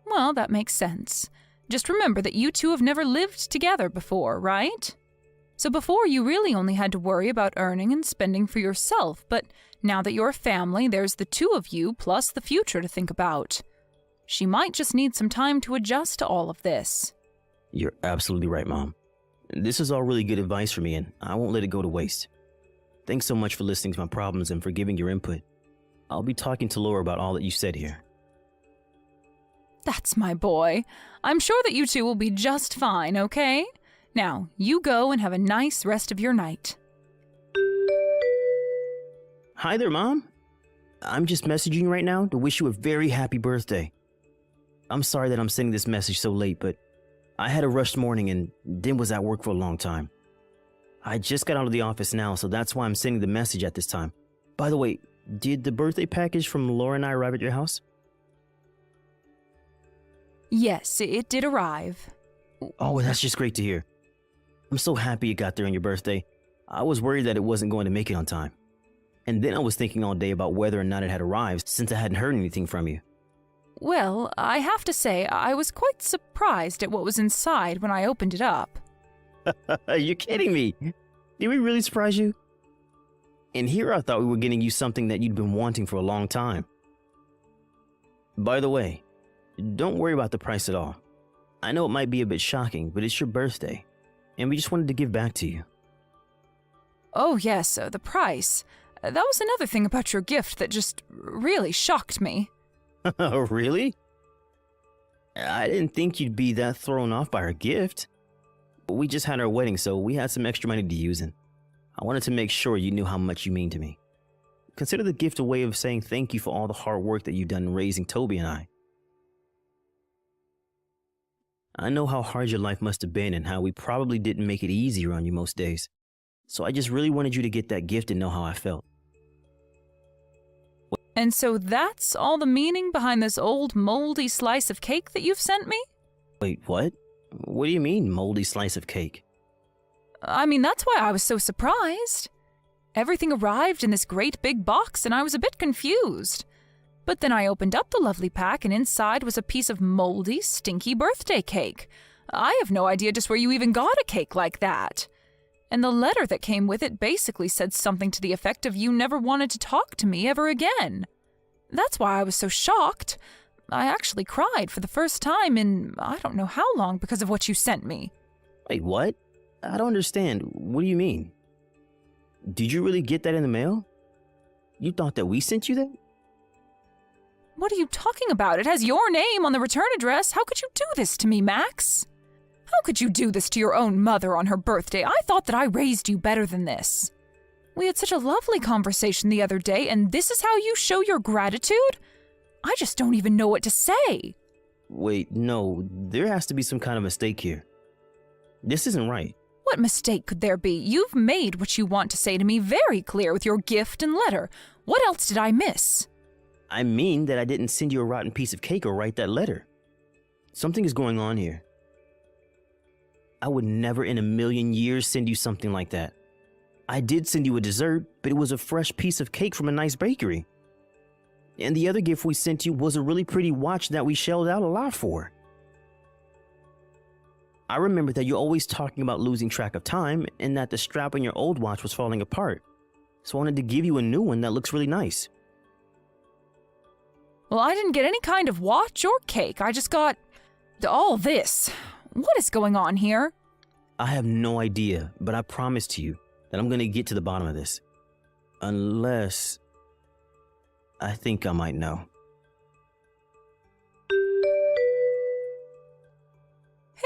Well, that makes sense. Just remember that you two have never lived together before, right? So before you really only had to worry about earning and spending for yourself, but now that you're a family, there's the two of you plus the future to think about. She might just need some time to adjust to all of this. You're absolutely right, Mom. This is all really good advice for me, and I won't let it go to waste. Thanks so much for listening to my problems and for giving your input. I'll be talking to Laura about all that you said here. That's my boy. I'm sure that you two will be just fine, okay? Now, you go and have a nice rest of your night. Hi there, Mom. I'm just messaging you right now to wish you a very happy birthday. I'm sorry that I'm sending this message so late, but I had a rushed morning and then was at work for a long time. I just got out of the office now, so that's why I'm sending the message at this time. By the way, did the birthday package from Laura and I arrive at your house? Yes, it did arrive. Oh, that's just great to hear. I'm so happy it got there on your birthday. I was worried that it wasn't going to make it on time. And then I was thinking all day about whether or not it had arrived since I hadn't heard anything from you. Well, I have to say, I was quite surprised at what was inside when I opened it up. You're kidding me. Did we really surprise you? And here I thought we were getting you something that you'd been wanting for a long time. By the way, don't worry about the price at all. I know it might be a bit shocking, but it's your birthday, and we just wanted to give back to you. Oh yes, the price. That was another thing about your gift that just really shocked me. Really? I didn't think you'd be that thrown off by our gift. We just had our wedding, so we had some extra money to use, and I wanted to make sure you knew how much you mean to me. Consider the gift a way of saying thank you for all the hard work that you've done in raising Toby and I. I know how hard your life must have been and how we probably didn't make it easier on you most days. So I just really wanted you to get that gift and know how I felt. And so that's all the meaning behind this old moldy slice of cake that you've sent me? Wait, what? What do you mean, moldy slice of cake? I mean, that's why I was so surprised. Everything arrived in this great big box and I was a bit confused. But then I opened up the lovely pack and inside was a piece of moldy, stinky birthday cake. I have no idea just where you even got a cake like that. And the letter that came with it basically said something to the effect of you never wanted to talk to me ever again. That's why I was so shocked. I actually cried for the first time in I don't know how long because of what you sent me. Wait, what? I don't understand. What do you mean? Did you really get that in the mail? You thought that we sent you that? What are you talking about? It has your name on the return address. How could you do this to me, Max? How could you do this to your own mother on her birthday? I thought that I raised you better than this. We had such a lovely conversation the other day, and this is how you show your gratitude? I just don't even know what to say. Wait, no, there has to be some kind of mistake here. This isn't right. What mistake could there be? You've made what you want to say to me very clear with your gift and letter. What else did I miss? I mean that I didn't send you a rotten piece of cake or write that letter. Something is going on here. I would never in a million years send you something like that. I did send you a dessert, but it was a fresh piece of cake from a nice bakery. And the other gift we sent you was a really pretty watch that we shelled out a lot for. I remember that you're always talking about losing track of time and that the strap on your old watch was falling apart. So I wanted to give you a new one that looks really nice. Well, I didn't get any kind of watch or cake. I just got all this. What is going on here? I have no idea, but I promise to you that I'm going to get to the bottom of this. Unless I think I might know.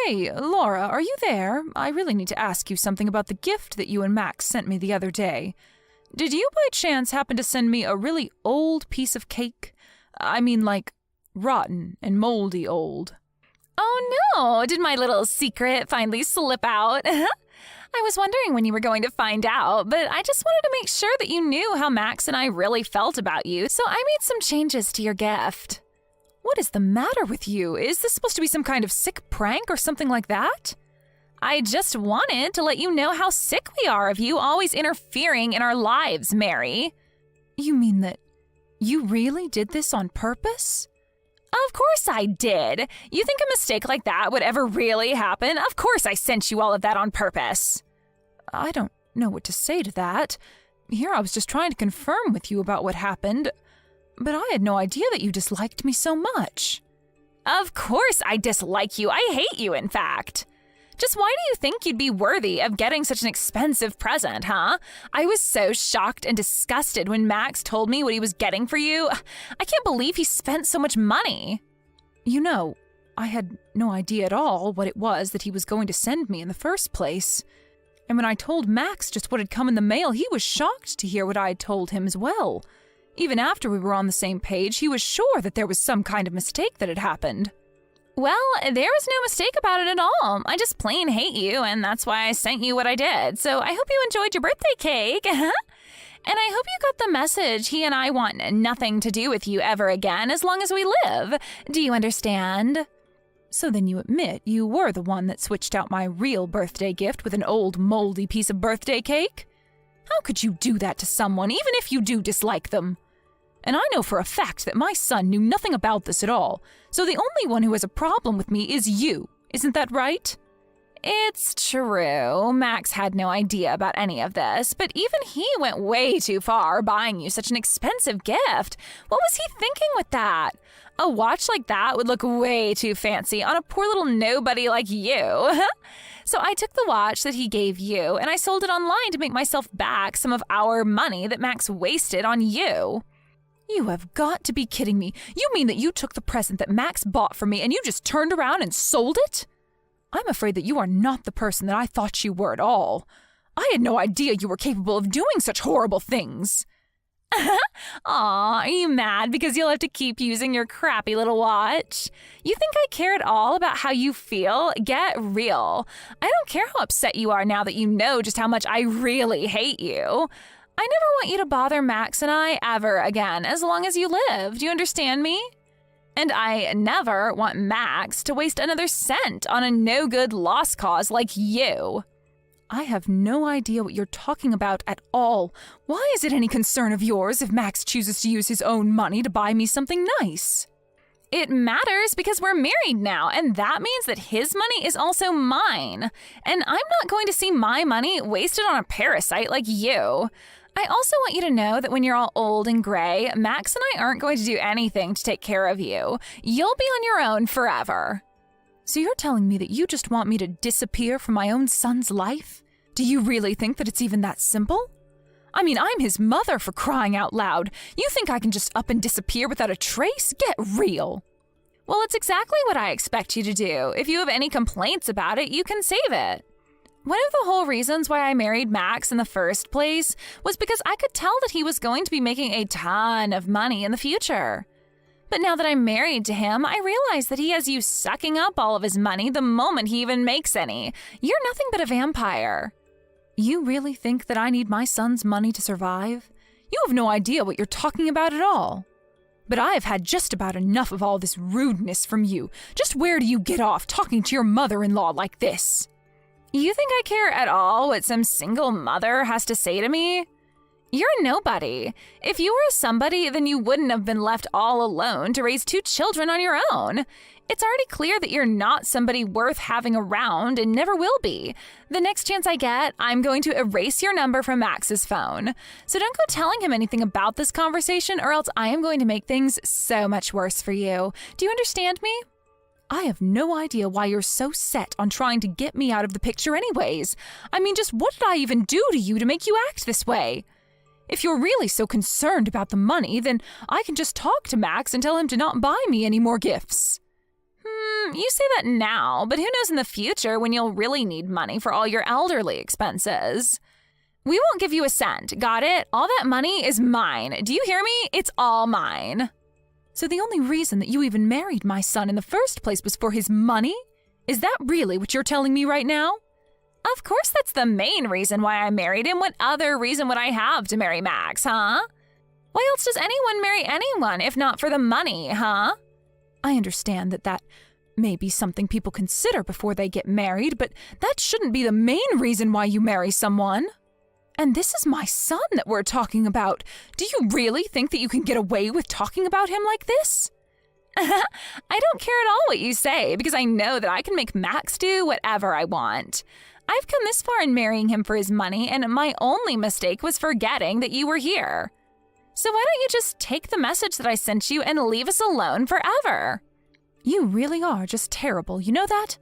Hey, Laura, are you there? I really need to ask you something about the gift that you and Max sent me the other day. Did you by chance happen to send me a really old piece of cake? I mean, like, rotten and moldy old. Oh no, did my little secret finally slip out? I was wondering when you were going to find out, but I just wanted to make sure that you knew how Max and I really felt about you, so I made some changes to your gift. What is the matter with you? Is this supposed to be some kind of sick prank or something like that? I just wanted to let you know how sick we are of you always interfering in our lives, Mary. You mean that you really did this on purpose? Of course I did. You think a mistake like that would ever really happen? Of course I sent you all of that on purpose. I don't know what to say to that. Here I was just trying to confirm with you about what happened, but I had no idea that you disliked me so much. Of course I dislike you. I hate you, in fact. Just why do you think you'd be worthy of getting such an expensive present, huh? I was so shocked and disgusted when Max told me what he was getting for you. I can't believe he spent so much money. You know, I had no idea at all what it was that he was going to send me in the first place. And when I told Max just what had come in the mail, he was shocked to hear what I had told him as well. Even after we were on the same page, he was sure that there was some kind of mistake that had happened. Well, there was no mistake about it at all. I just plain hate you, and that's why I sent you what I did. So I hope you enjoyed your birthday cake. And I hope you got the message. He and I want nothing to do with you ever again as long as we live. Do you understand? So then you admit you were the one that switched out my real birthday gift with an old moldy piece of birthday cake? How could you do that to someone, even if you do dislike them? And I know for a fact that my son knew nothing about this at all, so the only one who has a problem with me is you. Isn't that right? It's true. Max had no idea about any of this, but even he went way too far buying you such an expensive gift. What was he thinking with that? A watch like that would look way too fancy on a poor little nobody like you. So I took the watch that he gave you and I sold it online to make myself back some of our money that Max wasted on you. You have got to be kidding me. You mean that you took the present that Max bought for me and you just turned around and sold it? I'm afraid that you are not the person that I thought you were at all. I had no idea you were capable of doing such horrible things. Aw, are you mad because you'll have to keep using your crappy little watch? You think I care at all about how you feel? Get real. I don't care how upset you are now that you know just how much I really hate you. I never want you to bother Max and I ever again, as long as you live. Do you understand me? And I never want Max to waste another cent on a no-good lost cause like you. I have no idea what you're talking about at all. Why is it any concern of yours if Max chooses to use his own money to buy me something nice? It matters because we're married now, and that means that his money is also mine. And I'm not going to see my money wasted on a parasite like you. I also want you to know that when you're all old and gray, Max and I aren't going to do anything to take care of you. You'll be on your own forever. So you're telling me that you just want me to disappear from my own son's life? Do you really think that it's even that simple? I mean, I'm his mother, for crying out loud. You think I can just up and disappear without a trace? Get real. Well, it's exactly what I expect you to do. If you have any complaints about it, you can save it. One of the whole reasons why I married Max in the first place was because I could tell that he was going to be making a ton of money in the future. But now that I'm married to him, I realize that he has you sucking up all of his money the moment he even makes any. You're nothing but a vampire. You really think that I need my son's money to survive? You have no idea what you're talking about at all. But I have had just about enough of all this rudeness from you. Just where do you get off talking to your mother-in-law like this? You think I care at all what some single mother has to say to me? You're a nobody. If you were somebody, then you wouldn't have been left all alone to raise 2 children on your own. It's already clear that you're not somebody worth having around and never will be. The next chance I get, I'm going to erase your number from Max's phone. So don't go telling him anything about this conversation, or else I am going to make things so much worse for you. Do you understand me? I have no idea why you're so set on trying to get me out of the picture anyways. I mean, just what did I even do to you to make you act this way? If you're really so concerned about the money, then I can just talk to Max and tell him to not buy me any more gifts. You say that now, but who knows in the future when you'll really need money for all your elderly expenses. We won't give you a cent, got it? All that money is mine. Do you hear me? It's all mine. So the only reason that you even married my son in the first place was for his money? Is that really what you're telling me right now? Of course that's the main reason why I married him. What other reason would I have to marry Max, huh? Why else does anyone marry anyone if not for the money, huh? I understand that may be something people consider before they get married, but that shouldn't be the main reason why you marry someone. And this is my son that we're talking about. Do you really think that you can get away with talking about him like this? I don't care at all what you say, because I know that I can make Max do whatever I want. I've come this far in marrying him for his money, and my only mistake was forgetting that you were here. So why don't you just take the message that I sent you and leave us alone forever? You really are just terrible, you know that?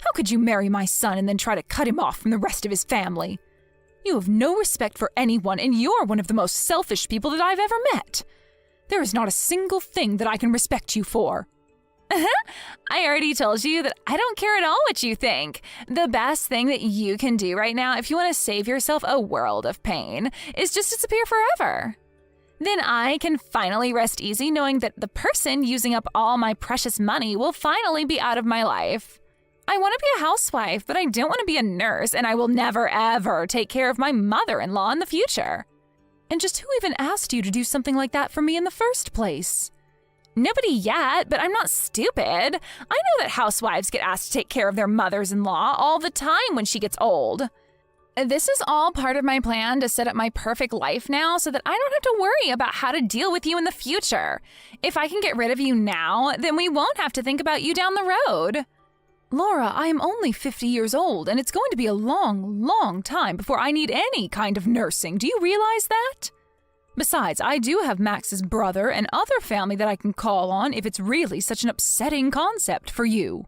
How could you marry my son and then try to cut him off from the rest of his family? You have no respect for anyone, and you're one of the most selfish people that I've ever met. There is not a single thing that I can respect you for. I already told you that I don't care at all what you think. The best thing that you can do right now, if you want to save yourself a world of pain, is just disappear forever. Then I can finally rest easy knowing that the person using up all my precious money will finally be out of my life. I want to be a housewife, but I don't want to be a nurse, and I will never, ever take care of my mother-in-law in the future. And just who even asked you to do something like that for me in the first place? Nobody yet, but I'm not stupid. I know that housewives get asked to take care of their mothers-in-law all the time when she gets old. This is all part of my plan to set up my perfect life now so that I don't have to worry about how to deal with you in the future. If I can get rid of you now, then we won't have to think about you down the road. Laura, I am only 50 years old, and it's going to be a long, long time before I need any kind of nursing. Do you realize that? Besides, I do have Max's brother and other family that I can call on if it's really such an upsetting concept for you.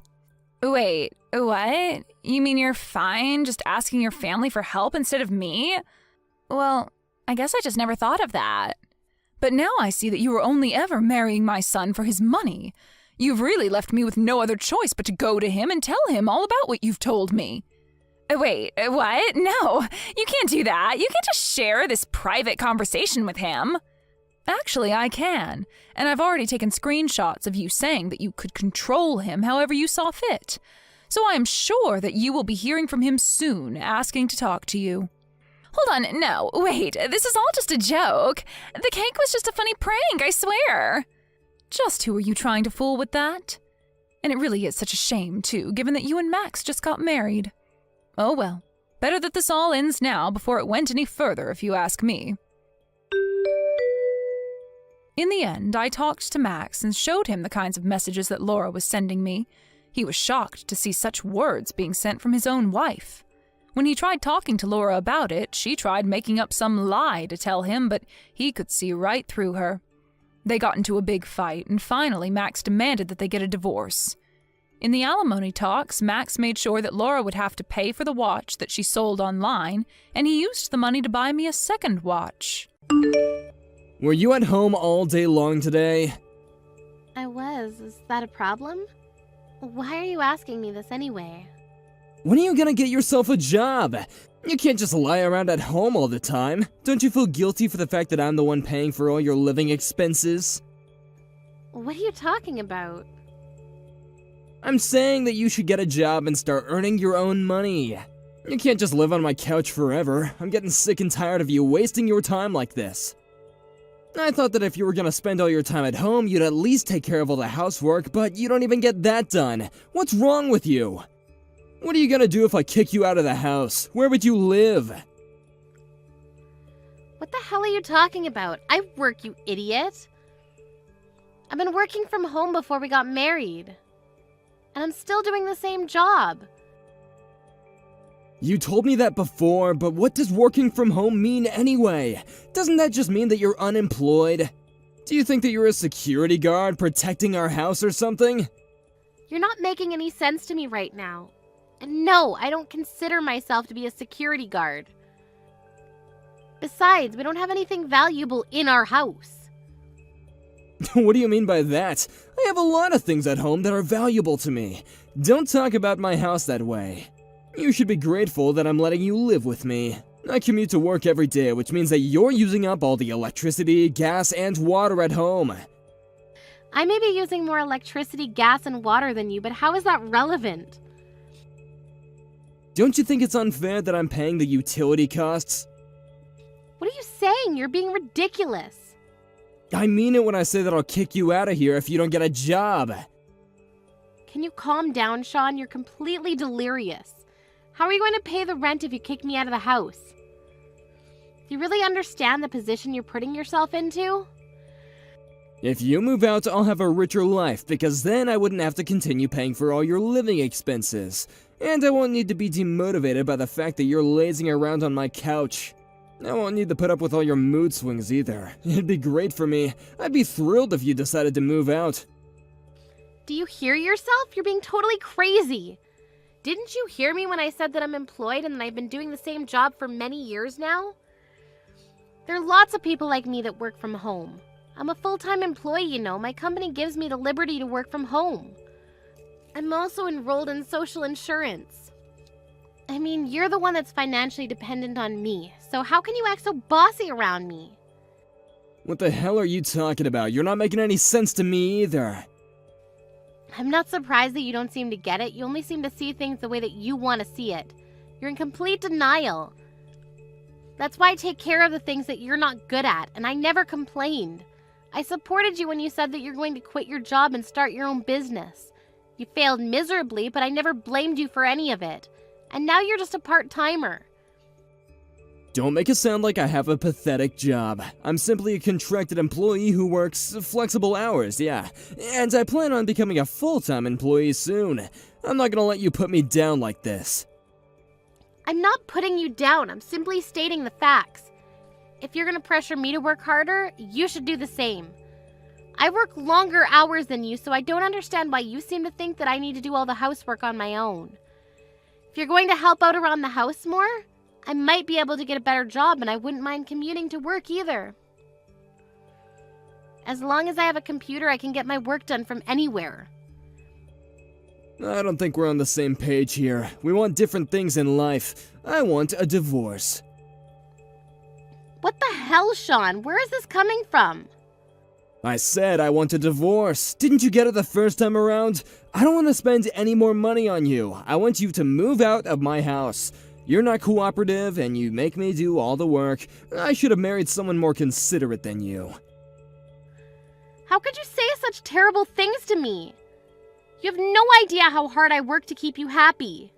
Wait, what? You mean you're fine just asking your family for help instead of me? Well, I guess I just never thought of that. But now I see that you were only ever marrying my son for his money. You've really left me with no other choice but to go to him and tell him all about what you've told me. Wait, what? No, you can't do that. You can't just share this private conversation with him. Actually, I can, and I've already taken screenshots of you saying that you could control him however you saw fit. So I am sure that you will be hearing from him soon, asking to talk to you. Hold on, no, wait, this is all just a joke. The cake was just a funny prank, I swear. Just who are you trying to fool with that? And it really is such a shame, too, given that you and Max just got married. Oh well, better that this all ends now before it went any further, if you ask me. In the end, I talked to Max and showed him the kinds of messages that Laura was sending me. He was shocked to see such words being sent from his own wife. When he tried talking to Laura about it, she tried making up some lie to tell him, but he could see right through her. They got into a big fight, and finally Max demanded that they get a divorce. In the alimony talks, Max made sure that Laura would have to pay for the watch that she sold online, and he used the money to buy me a second watch. Were you at home all day long today? I was. Is that a problem? Why are you asking me this anyway? When are you gonna get yourself a job? You can't just lie around at home all the time. Don't you feel guilty for the fact that I'm the one paying for all your living expenses? What are you talking about? I'm saying that you should get a job and start earning your own money. You can't just live on my couch forever. I'm getting sick and tired of you wasting your time like this. I thought that if you were gonna spend all your time at home, you'd at least take care of all the housework, but you don't even get that done. What's wrong with you? What are you gonna do if I kick you out of the house? Where would you live? What the hell are you talking about? I work, you idiot. I've been working from home before we got married. And I'm still doing the same job. You told me that before, but what does working from home mean anyway? Doesn't that just mean that you're unemployed? Do you think that you're a security guard protecting our house or something? You're not making any sense to me right now. And no, I don't consider myself to be a security guard. Besides, we don't have anything valuable in our house. What do you mean by that? I have a lot of things at home that are valuable to me. Don't talk about my house that way. You should be grateful that I'm letting you live with me. I commute to work every day, which means that you're using up all the electricity, gas, and water at home. I may be using more electricity, gas, and water than you, but how is that relevant? Don't you think it's unfair that I'm paying the utility costs? What are you saying? You're being ridiculous. I mean it when I say that I'll kick you out of here if you don't get a job. Can you calm down, Sean? You're completely delirious. How are you going to pay the rent if you kick me out of the house? Do you really understand the position you're putting yourself into? If you move out, I'll have a richer life, because then I wouldn't have to continue paying for all your living expenses. And I won't need to be demotivated by the fact that you're lazing around on my couch. I won't need to put up with all your mood swings either. It'd be great for me. I'd be thrilled if you decided to move out. Do you hear yourself? You're being totally crazy. Didn't you hear me when I said that I'm employed and that I've been doing the same job for many years now? There are lots of people like me that work from home. I'm a full-time employee, you know. My company gives me the liberty to work from home. I'm also enrolled in social insurance. I mean, you're the one that's financially dependent on me, so how can you act so bossy around me? What the hell are you talking about? You're not making any sense to me either. I'm not surprised that you don't seem to get it. You only seem to see things the way that you want to see it. You're in complete denial. That's why I take care of the things that you're not good at, and I never complained. I supported you when you said that you're going to quit your job and start your own business. You failed miserably, but I never blamed you for any of it. And now you're just a part-timer. Don't make it sound like I have a pathetic job. I'm simply a contracted employee who works flexible hours, yeah. And I plan on becoming a full-time employee soon. I'm not gonna let you put me down like this. I'm not putting you down. I'm simply stating the facts. If you're gonna pressure me to work harder, you should do the same. I work longer hours than you, so I don't understand why you seem to think that I need to do all the housework on my own. If you're going to help out around the house more, I might be able to get a better job, and I wouldn't mind commuting to work either. As long as I have a computer, I can get my work done from anywhere. I don't think we're on the same page here. We want different things in life. I want a divorce. What the hell, Sean? Where is this coming from? I said I want a divorce. Didn't you get it the first time around? I don't want to spend any more money on you. I want you to move out of my house. You're not cooperative, and you make me do all the work. I should have married someone more considerate than you. How could you say such terrible things to me? You have no idea how hard I work to keep you happy.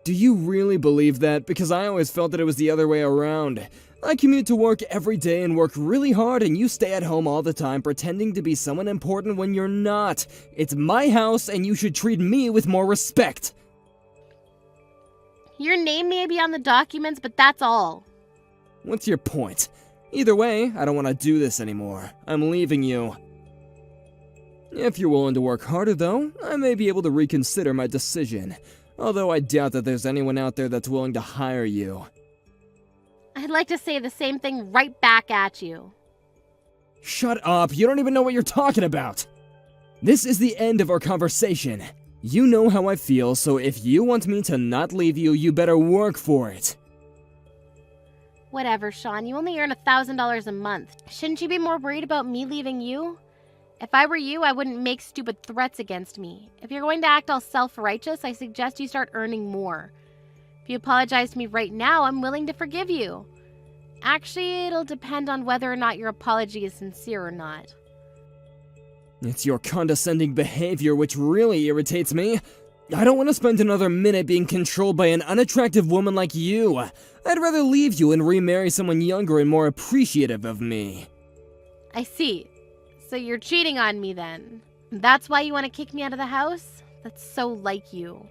Do you really believe that? Because I always felt that it was the other way around. I commute to work every day and work really hard, and you stay at home all the time pretending to be someone important when you're not. It's my house, and you should treat me with more respect. Your name may be on the documents, but that's all. What's your point? Either way, I don't want to do this anymore. I'm leaving you. If you're willing to work harder, though, I may be able to reconsider my decision. Although I doubt that there's anyone out there that's willing to hire you. I'd like to say the same thing right back at you. Shut up, you don't even know what you're talking about! This is the end of our conversation. You know how I feel, so if you want me to not leave you, you better work for it. Whatever, Sean. You only earn $1,000 a month. Shouldn't you be more worried about me leaving you? If I were you, I wouldn't make stupid threats against me. If you're going to act all self-righteous, I suggest you start earning more. If you apologize to me right now, I'm willing to forgive you. Actually, it'll depend on whether or not your apology is sincere or not. It's your condescending behavior which really irritates me. I don't want to spend another minute being controlled by an unattractive woman like you. I'd rather leave you and remarry someone younger and more appreciative of me. I see. So you're cheating on me then. That's why you want to kick me out of the house? That's so like you.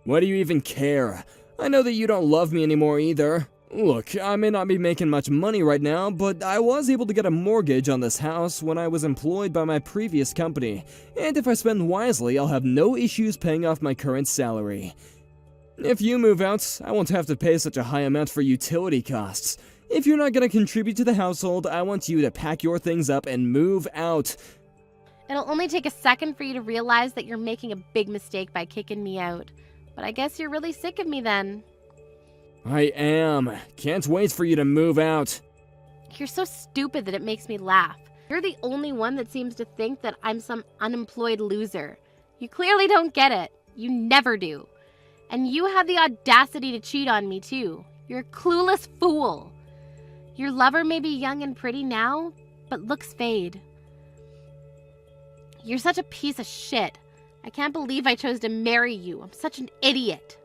Why do you even care? I know that you don't love me anymore either. Look, I may not be making much money right now, but I was able to get a mortgage on this house when I was employed by my previous company, and if I spend wisely, I'll have no issues paying off my current salary. If you move out, I won't have to pay such a high amount for utility costs. If you're not going to contribute to the household, I want you to pack your things up and move out. It'll only take a second for you to realize that you're making a big mistake by kicking me out. But I guess you're really sick of me then. I am. Can't wait for you to move out. You're so stupid that it makes me laugh. You're the only one that seems to think that I'm some unemployed loser. You clearly don't get it. You never do. And you have the audacity to cheat on me too. You're a clueless fool. Your lover may be young and pretty now, but looks fade. You're such a piece of shit. I can't believe I chose to marry you. I'm such an idiot.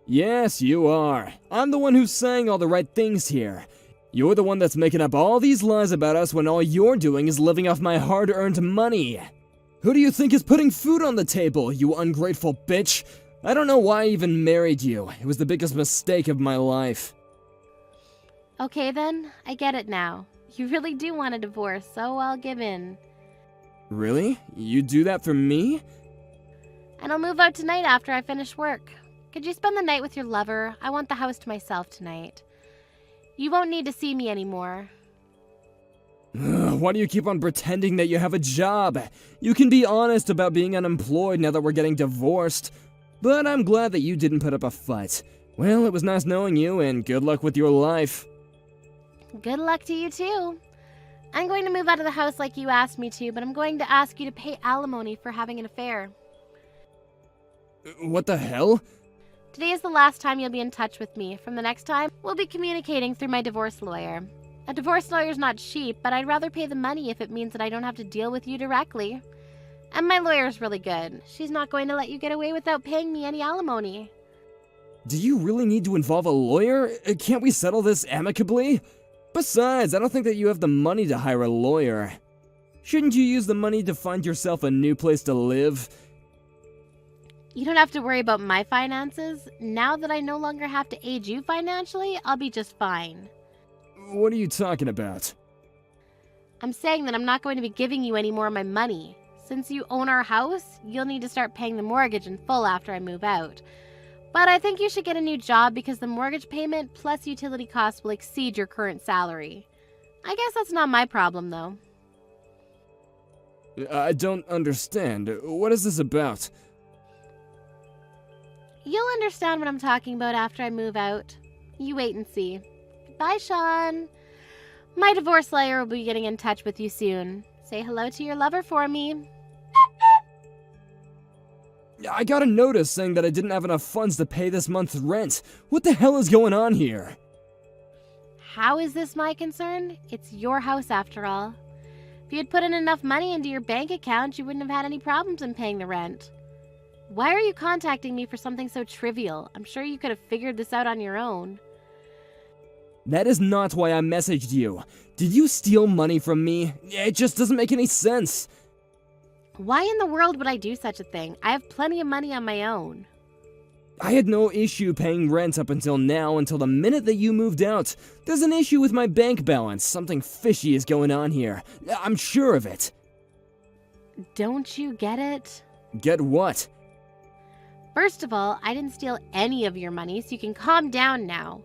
Yes, you are. I'm the one who's saying all the right things here. You're the one that's making up all these lies about us when all you're doing is living off my hard-earned money. Who do you think is putting food on the table, you ungrateful bitch? I don't know why I even married you. It was the biggest mistake of my life. Okay then, I get it now. You really do want a divorce, so I'll give in. Really? You do that for me? And I'll move out tonight after I finish work. Could you spend the night with your lover? I want the house to myself tonight. You won't need to see me anymore. Why do you keep on pretending that you have a job? You can be honest about being unemployed now that we're getting divorced. But I'm glad that you didn't put up a fight. Well, it was nice knowing you, and good luck with your life. Good luck to you too. I'm going to move out of the house like you asked me to, but I'm going to ask you to pay alimony for having an affair. What the hell? Today is the last time you'll be in touch with me. From the next time, we'll be communicating through my divorce lawyer. A divorce lawyer's not cheap, but I'd rather pay the money if it means that I don't have to deal with you directly. And my lawyer's really good. She's not going to let you get away without paying me any alimony. Do you really need to involve a lawyer? Can't we settle this amicably? Besides, I don't think that you have the money to hire a lawyer. Shouldn't you use the money to find yourself a new place to live? You don't have to worry about my finances. Now that I no longer have to aid you financially, I'll be just fine. What are you talking about? I'm saying that I'm not going to be giving you any more of my money. Since you own our house, you'll need to start paying the mortgage in full after I move out. But I think you should get a new job because the mortgage payment plus utility costs will exceed your current salary. I guess that's not my problem, though. I don't understand. What is this about? You'll understand what I'm talking about after I move out. You wait and see. Bye, Sean. My divorce lawyer will be getting in touch with you soon. Say hello to your lover for me. I got a notice saying that I didn't have enough funds to pay this month's rent. What the hell is going on here? How is this my concern? It's your house after all. If you had put in enough money into your bank account, you wouldn't have had any problems in paying the rent. Why are you contacting me for something so trivial? I'm sure you could have figured this out on your own. That is not why I messaged you. Did you steal money from me? It just doesn't make any sense. Why in the world would I do such a thing? I have plenty of money on my own. I had no issue paying rent up until now, until the minute that you moved out. There's an issue with my bank balance. Something fishy is going on here. I'm sure of it. Don't you get it? Get what? First of all, I didn't steal any of your money, so you can calm down now.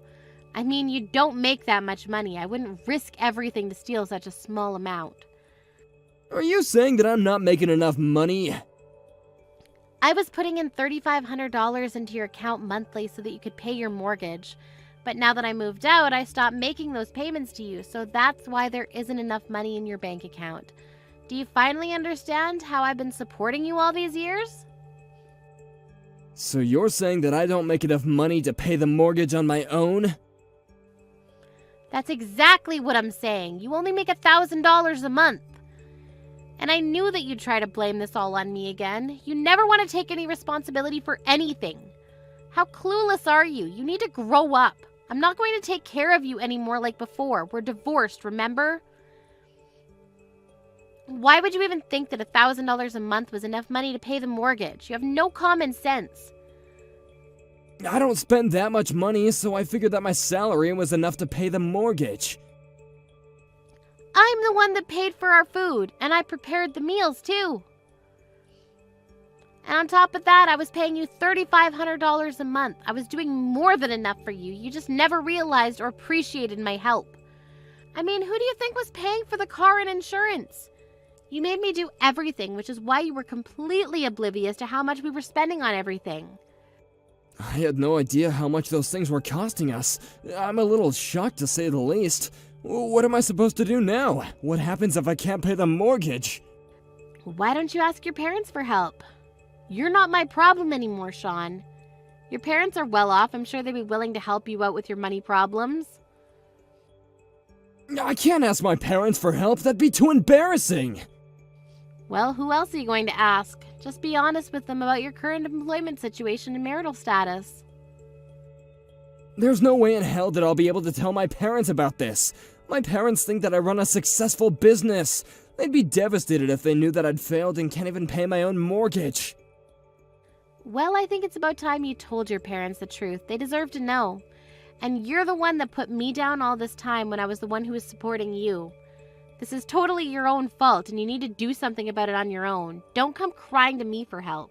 I mean, you don't make that much money. I wouldn't risk everything to steal such a small amount. Are you saying that I'm not making enough money? I was putting in $3,500 into your account monthly so that you could pay your mortgage. But now that I moved out, I stopped making those payments to you, so that's why there isn't enough money in your bank account. Do you finally understand how I've been supporting you all these years? So you're saying that I don't make enough money to pay the mortgage on my own? That's exactly what I'm saying. You only make $1,000 a month. And I knew that you'd try to blame this all on me again. You never want to take any responsibility for anything. How clueless are you? You need to grow up. I'm not going to take care of you anymore like before. We're divorced, remember? Why would you even think that $1,000 a month was enough money to pay the mortgage? You have no common sense. I don't spend that much money, so I figured that my salary was enough to pay the mortgage. I'm the one that paid for our food, and I prepared the meals too. And on top of that, I was paying you $3,500 a month. I was doing more than enough for you. You just never realized or appreciated my help. I mean, who do you think was paying for the car and insurance? You made me do everything, which is why you were completely oblivious to how much we were spending on everything. I had no idea how much those things were costing us. I'm a little shocked to say the least. What am I supposed to do now? What happens if I can't pay the mortgage? Why don't you ask your parents for help? You're not my problem anymore, Sean. Your parents are well off. I'm sure they'd be willing to help you out with your money problems. I can't ask my parents for help. That'd be too embarrassing. Well, who else are you going to ask? Just be honest with them about your current employment situation and marital status. There's no way in hell that I'll be able to tell my parents about this. My parents think that I run a successful business. They'd be devastated if they knew that I'd failed and can't even pay my own mortgage. Well, I think it's about time you told your parents the truth. They deserve to know. And you're the one that put me down all this time when I was the one who was supporting you. This is totally your own fault, and you need to do something about it on your own. Don't come crying to me for help.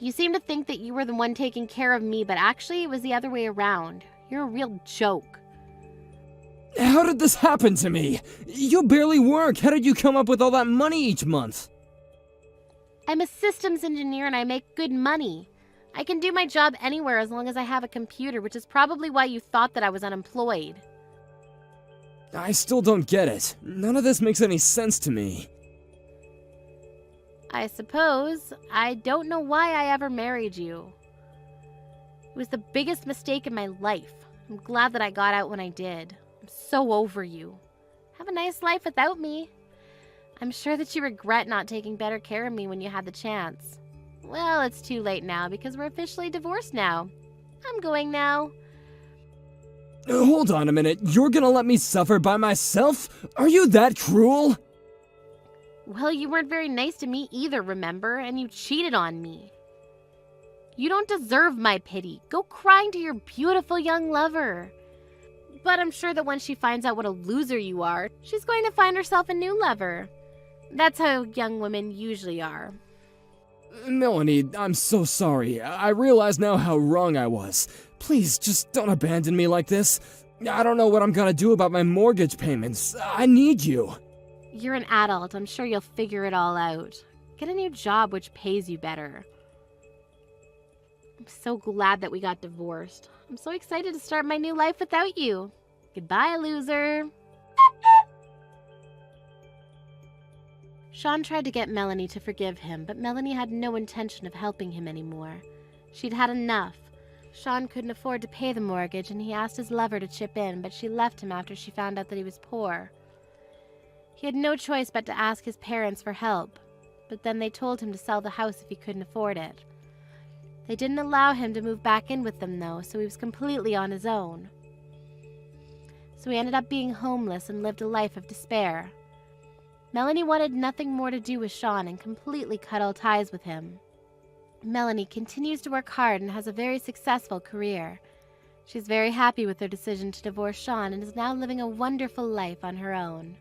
You seem to think that you were the one taking care of me, but actually it was the other way around. You're a real joke. How did this happen to me? You barely work. How did you come up with all that money each month? I'm a systems engineer and I make good money. I can do my job anywhere as long as I have a computer, which is probably why you thought that I was unemployed. I still don't get it. None of this makes any sense to me. I suppose. I don't know why I ever married you. It was the biggest mistake in my life. I'm glad that I got out when I did. I'm so over you. Have a nice life without me. I'm sure that you regret not taking better care of me when you had the chance. Well, it's too late now because we're officially divorced now. I'm going now. Hold on a minute. You're gonna let me suffer by myself? Are you that cruel? Well, you weren't very nice to me either, remember? And you cheated on me. You don't deserve my pity. Go crying to your beautiful young lover. But I'm sure that when she finds out what a loser you are, she's going to find herself a new lover. That's how young women usually are. Melanie, I'm so sorry. I realize now how wrong I was. Please, just don't abandon me like this. I don't know what I'm gonna do about my mortgage payments. I need you. You're an adult. I'm sure you'll figure it all out. Get a new job which pays you better. I'm so glad that we got divorced. I'm so excited to start my new life without you. Goodbye, loser. Sean tried to get Melanie to forgive him, but Melanie had no intention of helping him anymore. She'd had enough. Sean couldn't afford to pay the mortgage, and he asked his lover to chip in, but she left him after she found out that he was poor. He had no choice but to ask his parents for help, but then they told him to sell the house if he couldn't afford it. They didn't allow him to move back in with them, though, so he was completely on his own. So he ended up being homeless and lived a life of despair. Melanie wanted nothing more to do with Sean and completely cut all ties with him. Melanie continues to work hard and has a very successful career. She's very happy with her decision to divorce Sean and is now living a wonderful life on her own.